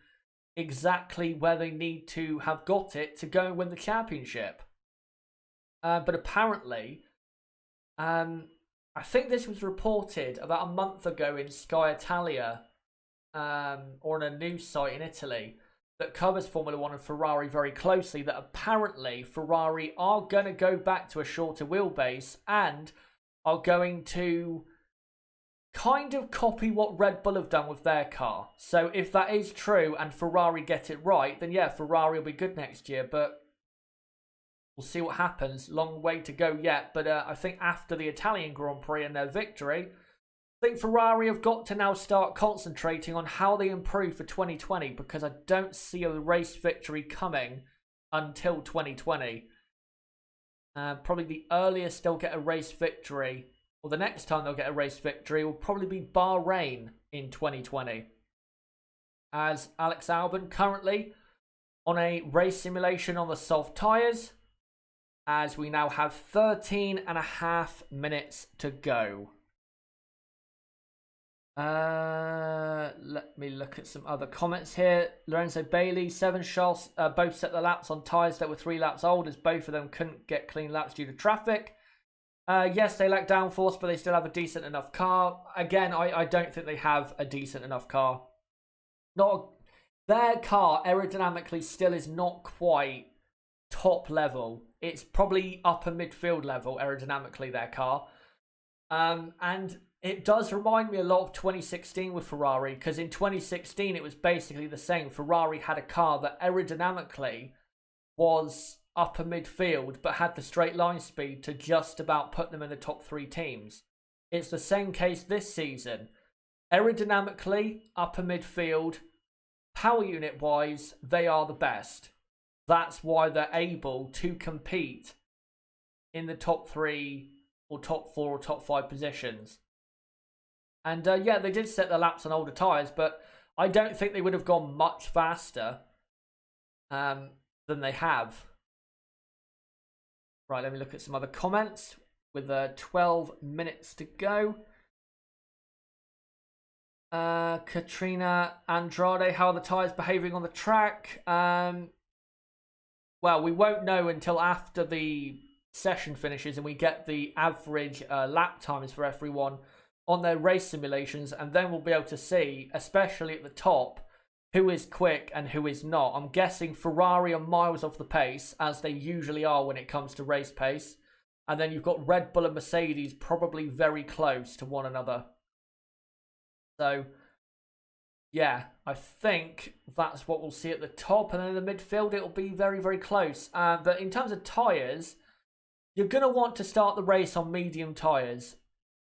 exactly where they need to have got it to go and win the championship. But apparently, I think this was reported about a month ago in Sky Italia, or on a news site in Italy that covers Formula 1 and Ferrari very closely, that apparently Ferrari are going to go back to a shorter wheelbase and are going to kind of copy what Red Bull have done with their car. So if that is true and Ferrari get it right, then yeah, Ferrari will be good next year, but we'll see what happens. Long way to go yet, but I think after the Italian Grand Prix and their victory, I think Ferrari have got to now start concentrating on how they improve for 2020, because I don't see a race victory coming until 2020. Probably the earliest they'll get a race victory, or the next time they'll get a race victory, will probably be Bahrain in 2020. As Alex Albon currently on a race simulation on the soft tyres, as we now have 13.5 minutes to go. Let me look at some other comments here. Lorenzo Bailey, 7 Charles both set their laps on tyres that were 3 laps old, as both of them couldn't get clean laps due to traffic. Yes, they lack downforce, but they still have a decent enough car. Again, I don't think they have a decent enough car. Their car aerodynamically still is not quite top level. It's probably upper midfield level aerodynamically, their car. And it does remind me a lot of 2016 with Ferrari, because in 2016 it was basically the same. Ferrari had a car that aerodynamically was upper midfield, but had the straight line speed to just about put them in the top 3 teams. It's the same case this season. Aerodynamically, upper midfield, power unit wise, they are the best. That's why they're able to compete in the top 3 or top 4 or top 5 positions. And yeah, they did set their laps on older tyres, but I don't think they would have gone much faster than they have. Right, let me look at some other comments with 12 minutes to go. Katrina Andrade, how are the tyres behaving on the track? Well, we won't know until after the session finishes and we get the average lap times for everyone on their race simulations, and then we'll be able to see, especially at the top, who is quick and who is not. I'm guessing Ferrari are miles off the pace, as they usually are when it comes to race pace. And then you've got Red Bull and Mercedes probably very close to one another. So, yeah, I think that's what we'll see at the top. And then in the midfield, it'll be very, very close. But in terms of tyres, you're going to want to start the race on medium tyres.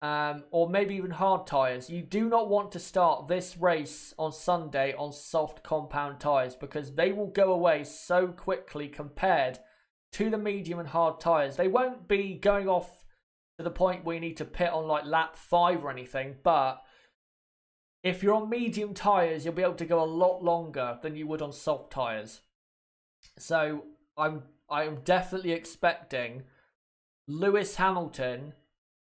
Or maybe even hard tyres. You do not want to start this race on Sunday on soft compound tyres, because they will go away so quickly compared to the medium and hard tyres. They won't be going off to the point where you need to pit on like lap 5 or anything, but if you're on medium tyres, you'll be able to go a lot longer than you would on soft tyres. So I'm definitely expecting Lewis Hamilton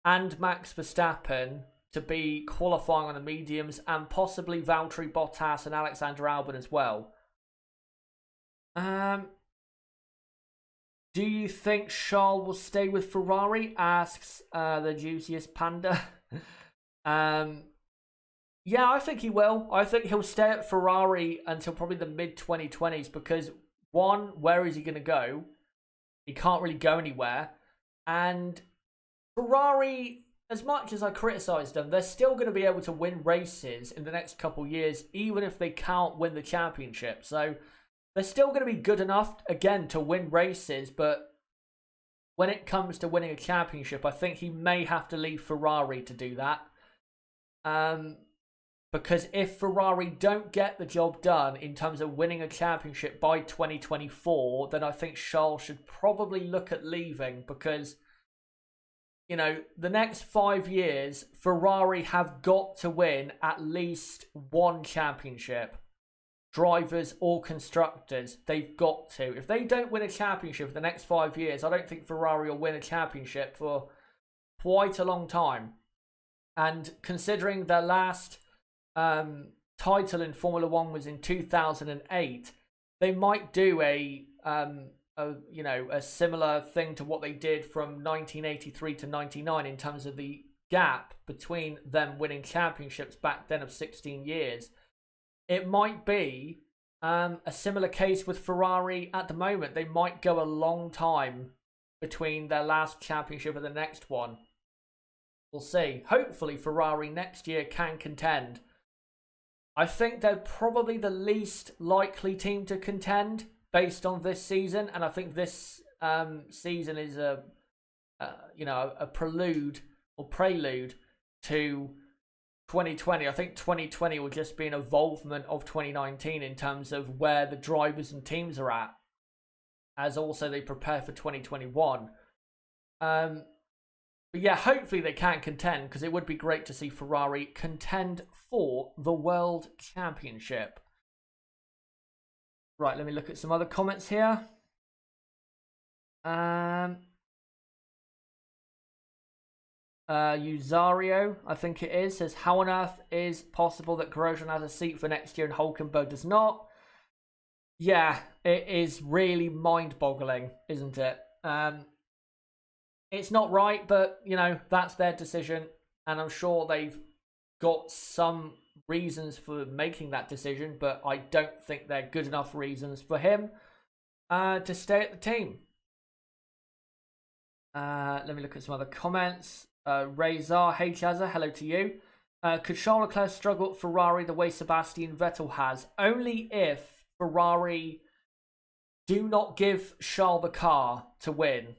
and Max Verstappen to be qualifying on the mediums, and possibly Valtteri Bottas and Alexander Albon as well. Do you think Charles will stay with Ferrari? Asks the juiciest panda. Yeah, I think he will. I think he'll stay at Ferrari until probably the mid-2020s, because one, where is he going to go? He can't really go anywhere. And Ferrari, as much as I criticised them, they're still going to be able to win races in the next couple of years, even if they can't win the championship. So they're still going to be good enough, again, to win races. But when it comes to winning a championship, I think he may have to leave Ferrari to do that. Because if Ferrari don't get the job done in terms of winning a championship by 2024, then I think Charles should probably look at leaving, because, you know, the next 5 years, Ferrari have got to win at least one championship. Drivers or constructors, they've got to. If they don't win a championship in the next 5 years, I don't think Ferrari will win a championship for quite a long time. And considering their last title in Formula One was in 2008, they might do a similar thing to what they did from 1983 to 99 in terms of the gap between them winning championships back then of 16 years. It might be a similar case with Ferrari at the moment. They might go a long time between their last championship and the next one. We'll see. Hopefully Ferrari next year can contend. I think they're probably the least likely team to contend based on this season, and I think this season is a prelude to 2020. I think 2020 will just be an evolvement of 2019 in terms of where the drivers and teams are at, as also they prepare for 2021. But yeah, hopefully they can contend, because it would be great to see Ferrari contend for the World Championship. Right, let me look at some other comments here. Usario, I think it is, says, how on earth is possible that Grosjean has a seat for next year and Hulkenberg does not? Yeah, it is really mind-boggling, isn't it? It's not right, but, you know, that's their decision. And I'm sure they've got some reasons for making that decision, but I don't think they're good enough reasons for him to stay at the team. Let me look at some other comments. Razar, hey Chazza, hello to you. Could Charles Leclerc struggle at Ferrari the way Sebastian Vettel has? Only if Ferrari do not give Charles the car to win.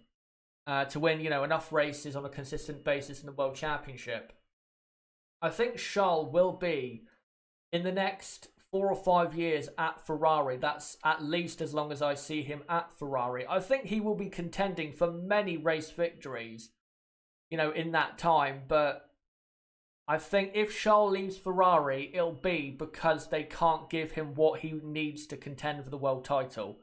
Enough races on a consistent basis in the World Championship. I think Charles will be, in the next 4 or 5 years at Ferrari. That's at least as long as I see him at Ferrari. I think he will be contending for many race victories, in that time. But I think if Charles leaves Ferrari, it'll be because they can't give him what he needs to contend for the world title.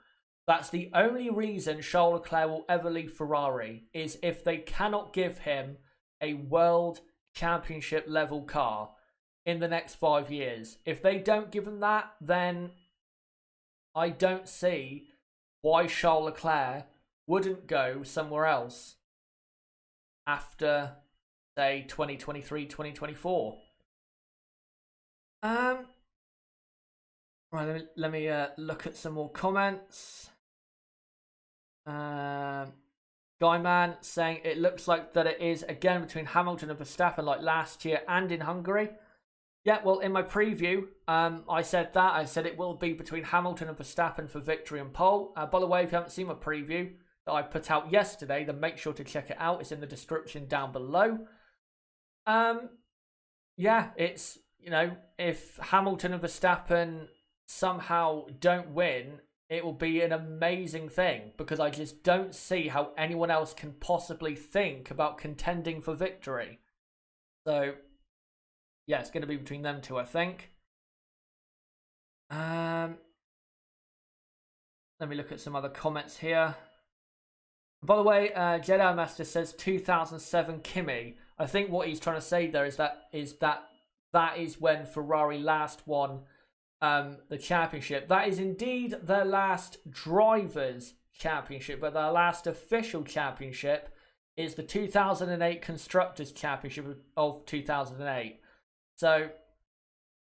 That's the only reason Charles Leclerc will ever leave Ferrari, is if they cannot give him a world championship level car in the next 5 years. If they don't give him that, then I don't see why Charles Leclerc wouldn't go somewhere else after, say, 2023, 2024. Right, let me look at some more comments. Guy Man saying it looks like that it is again between Hamilton and Verstappen like last year and in Hungary. Yeah, well, in my preview, I said that. I said it will be between Hamilton and Verstappen for victory and pole. By the way, if you haven't seen my preview that I put out yesterday, then make sure to check it out. It's in the description down below. Yeah, it's, you know, if Hamilton and Verstappen somehow don't win, it will be an amazing thing, because I just don't see how anyone else can possibly think about contending for victory. So, yeah, it's going to be between them two, I think. Let me look at some other comments here. By the way, Jedi Master says 2007 Kimi. I think what he's trying to say there is that is when Ferrari last won the championship. That is indeed their last drivers' championship, but their last official championship is the 2008 Constructors' Championship of 2008. So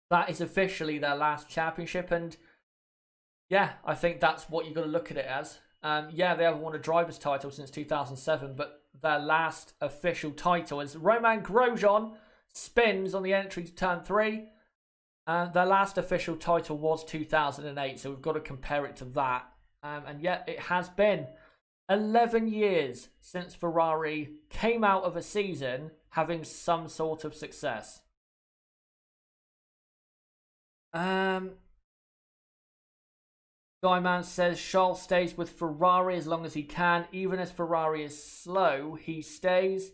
that is officially their last championship, and yeah, I think that's what you've got to look at it as. Yeah, they haven't won a driver's title since 2007, but their last official title, as Romain Grosjean spins on the entry to turn 3, their last official title was 2008, so we've got to compare it to that. And yet it has been 11 years since Ferrari came out of a season having some sort of success. Guyman says Charles stays with Ferrari as long as he can. Even as Ferrari is slow, he stays.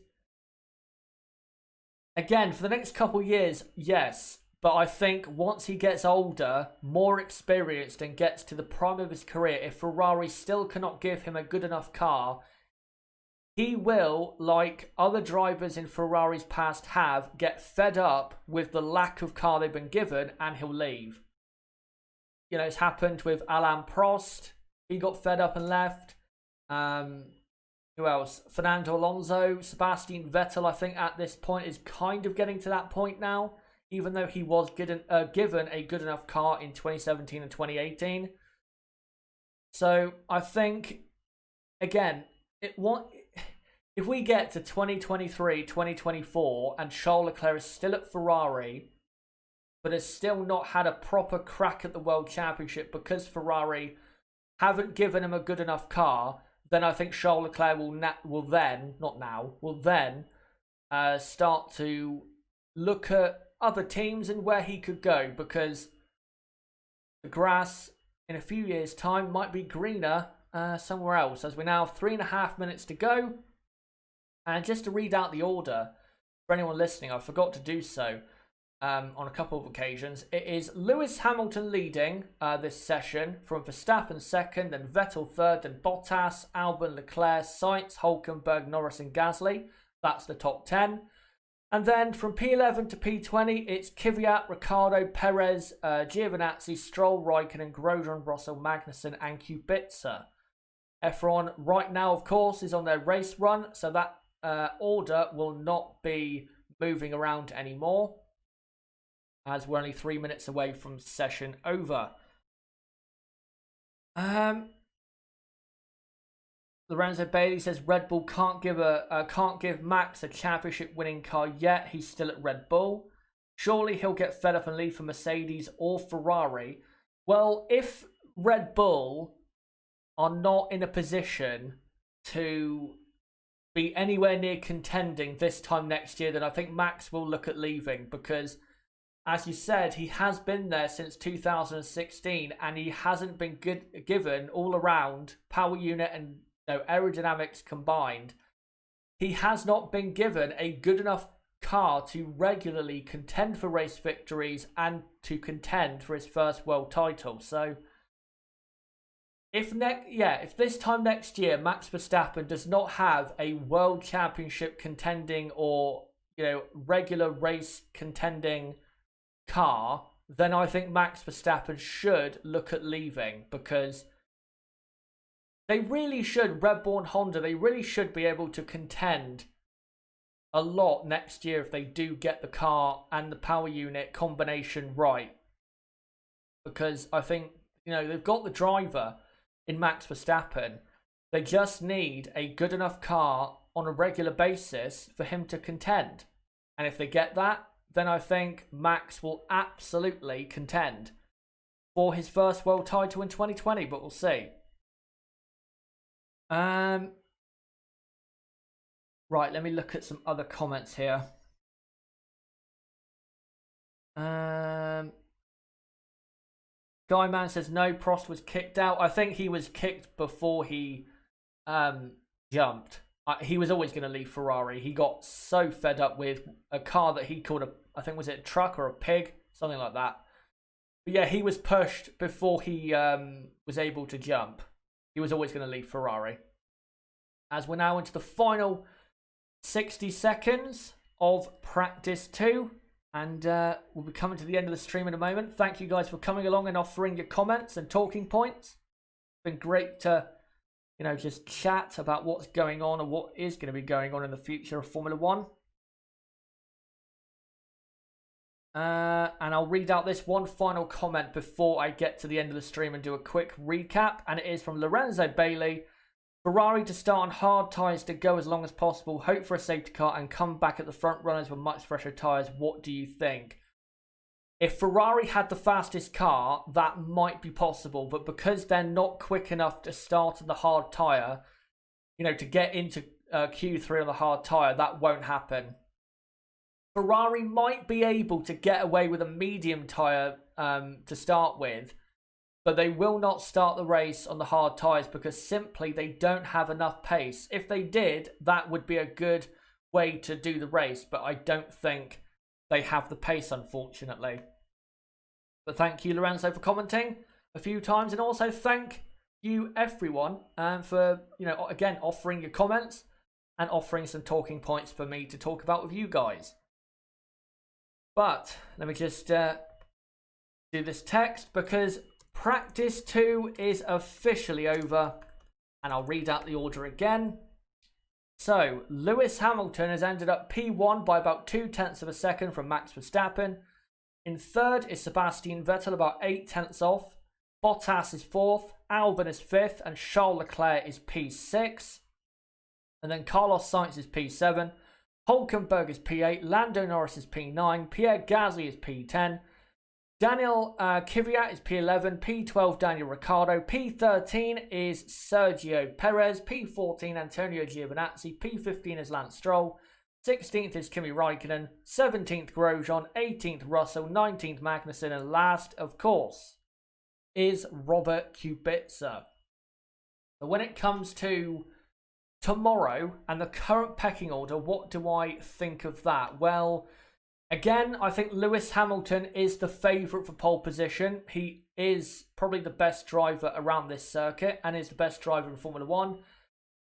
Again, for the next couple years, yes. But I think once he gets older, more experienced, and gets to the prime of his career, if Ferrari still cannot give him a good enough car, he will, like other drivers in Ferrari's past have, get fed up with the lack of car they've been given, and he'll leave. You know, it's happened with Alain Prost. He got fed up and left. Who else? Fernando Alonso. Sebastian Vettel, I think, at this point is kind of getting to that point now, even though he was given a good enough car in 2017 and 2018. So I think, again, if we get to 2023, 2024, and Charles Leclerc is still at Ferrari, but has still not had a proper crack at the World Championship because Ferrari haven't given him a good enough car, then I think Charles Leclerc will then start to look at other teams and where he could go, because the grass in a few years' time might be greener somewhere else. As we now have 3.5 minutes to go, and just to read out the order for anyone listening, I forgot to do so on a couple of occasions. It is Lewis Hamilton leading this session, from Verstappen second, then Vettel third, then Bottas, Albon, Leclerc, Sainz, Hulkenberg, Norris and Gasly. That's the top 10. And then from P11 to P20, it's Kvyat, Ricciardo, Perez, Giovinazzi, Stroll, Raikkonen, Grosjean, Russell, Magnussen and Kubica. F1 right now, of course, is on their race run, so that order will not be moving around anymore, as we're only 3 minutes away from session over. Lorenzo Bailey says Red Bull can't give Max a championship-winning car yet. He's still at Red Bull. Surely he'll get fed up and leave for Mercedes or Ferrari. Well, if Red Bull are not in a position to be anywhere near contending this time next year, then I think Max will look at leaving, because, as you said, he has been there since 2016 and he hasn't been given all around power unit and aerodynamics combined. He has not been given a good enough car to regularly contend for race victories and to contend for his first world title. So if this time next year Max Verstappen does not have a world championship contending or regular race contending car, then I think Max Verstappen should look at leaving, because they really should, Red Bull and Honda, they really should be able to contend a lot next year if they do get the car and the power unit combination right. Because I think, they've got the driver in Max Verstappen. They just need a good enough car on a regular basis for him to contend. And if they get that, then I think Max will absolutely contend for his first world title in 2020, but we'll see. Right, let me look at some other comments here. Guy Man says no, Prost was kicked out. I think he was kicked before he jumped. He was always going to leave Ferrari. He got so fed up with a car that he called I think was it a truck or a pig, something like that. But yeah, he was pushed before he was able to jump. He was always going to leave Ferrari. As we're now into the final 60 seconds of practice 2. And we'll be coming to the end of the stream in a moment. Thank you guys for coming along and offering your comments and talking points. It's been great to, just chat about what's going on and what is going to be going on in the future of Formula 1. And I'll read out this one final comment before I get to the end of the stream and do a quick recap. And it is from Lorenzo Bailey. Ferrari to start on hard tyres to go as long as possible, hope for a safety car and come back at the front runners with much fresher tyres. What do you think? If Ferrari had the fastest car, that might be possible, but because they're not quick enough to start on the hard tyre, to get into Q3 on the hard tyre, that won't happen. Ferrari might be able to get away with a medium tyre to start with, but they will not start the race on the hard tyres because simply they don't have enough pace. If they did, that would be a good way to do the race, but I don't think they have the pace, unfortunately. But thank you, Lorenzo, for commenting a few times, and also thank you, everyone, for, again, offering your comments and offering some talking points for me to talk about with you guys. But let me just do this text, because practice 2 is officially over, and I'll read out the order again. So, Lewis Hamilton has ended up P1 by about 0.2 of a second from Max Verstappen. In third is Sebastian Vettel, about 0.8 off. Bottas is 4th, Albon is 5th, and Charles Leclerc is P6. And then Carlos Sainz is P7. Hulkenberg is P8, Lando Norris is P9, Pierre Gasly is P10. Daniel Kvyat is P11, P12 Daniel Ricciardo, P13 is Sergio Perez, P14 Antonio Giovinazzi, P15 is Lance Stroll, 16th is Kimi Raikkonen, 17th Grosjean, 18th Russell, 19th Magnussen, and last, of course, is Robert Kubica. But when it comes to tomorrow and the current pecking order, what do I think of that? Well, again, I think Lewis Hamilton is the favourite for pole position. He is probably the best driver around this circuit and is the best driver in Formula 1.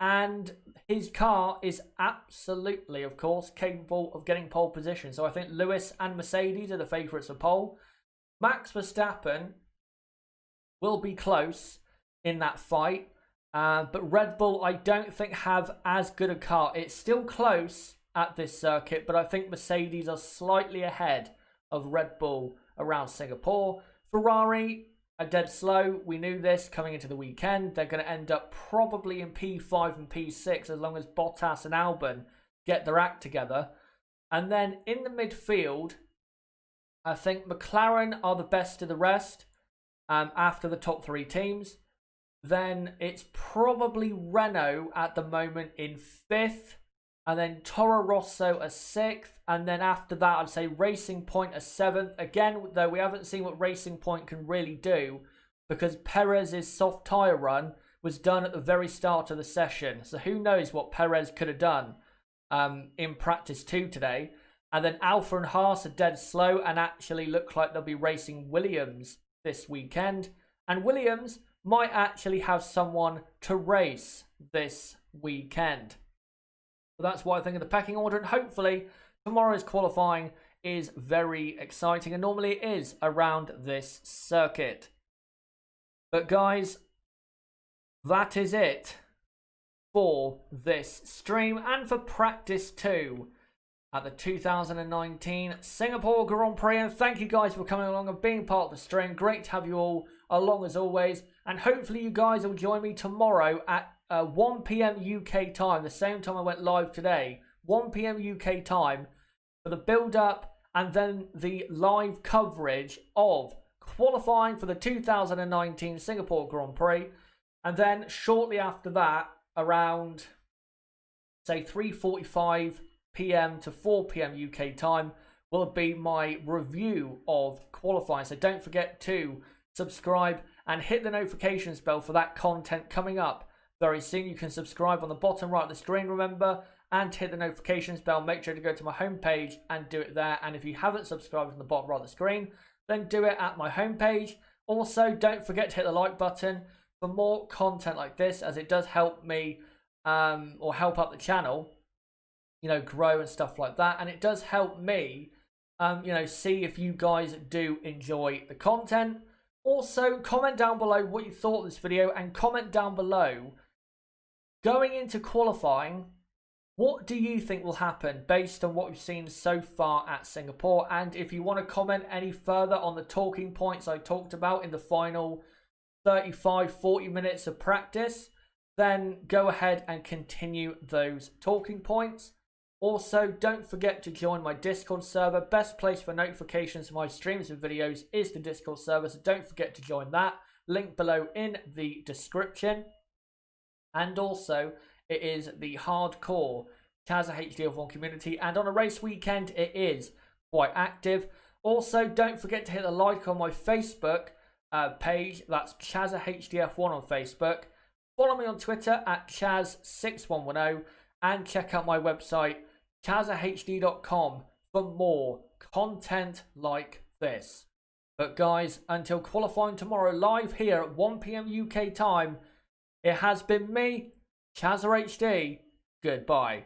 And his car is absolutely, of course, capable of getting pole position. So I think Lewis and Mercedes are the favourites for pole. Max Verstappen will be close in that fight. But Red Bull, I don't think, have as good a car. It's still close at this circuit, but I think Mercedes are slightly ahead of Red Bull around Singapore. Ferrari are dead slow. We knew this coming into the weekend. They're going to end up probably in P5 and P6 as long as Bottas and Albon get their act together. And then in the midfield, I think McLaren are the best of the rest after the top 3 teams. Then it's probably Renault at the moment in 5th. And then Toro Rosso as 6th. And then after that, I'd say Racing Point as 7th. Again, though, we haven't seen what Racing Point can really do, because Perez's soft tyre run was done at the very start of the session. So who knows what Perez could have done in practice 2 today. And then Alfa and Haas are dead slow and actually look like they'll be racing Williams this weekend. And Williams might actually have someone to race this weekend. But that's what I think of the pecking order, and hopefully tomorrow's qualifying is very exciting, and normally it is around this circuit. But guys, that is it for this stream and for practice 2 at the 2019 Singapore Grand Prix. And thank you guys for coming along and being part of the stream. Great to have you all along as always. And hopefully you guys will join me tomorrow at 1 p.m. UK time, the same time I went live today. 1 p.m. UK time for the build-up and then the live coverage of qualifying for the 2019 Singapore Grand Prix. And then shortly after that, around say 3:45 p.m. to 4 p.m. UK time, will be my review of qualifying. So don't forget to subscribe and hit the notifications bell for that content coming up very soon. You can subscribe on the bottom right of the screen, remember, and hit the notifications bell. Make sure to go to my homepage and do it there. And if you haven't subscribed on the bottom right of the screen, then do it at my homepage. Also, don't forget to hit the like button for more content like this, as it does help me or help up the channel, you know, grow and stuff like that. And it does help me, you know, see if you guys do enjoy the content. Also, comment down below what you thought of this video, and comment down below, going into qualifying, what do you think will happen based on what we've seen so far at Singapore? And if you want to comment any further on the talking points I talked about in the final 35-40 minutes of practice, then go ahead and continue those talking points. Also, don't forget to join my Discord server. Best place for notifications for my streams and videos is the Discord server, so don't forget to join that. Link below in the description. And also, it is the hardcore Chazza HDF1 community, and on a race weekend, it is quite active. Also, don't forget to hit the like on my Facebook page. That's Chazza HDF1 on Facebook. Follow me on Twitter at Chaz6110, and check out my website ChazzaHD.com for more content like this. But guys, until qualifying tomorrow live here at 1 p.m. UK time, it has been me, Chazza HD. Goodbye.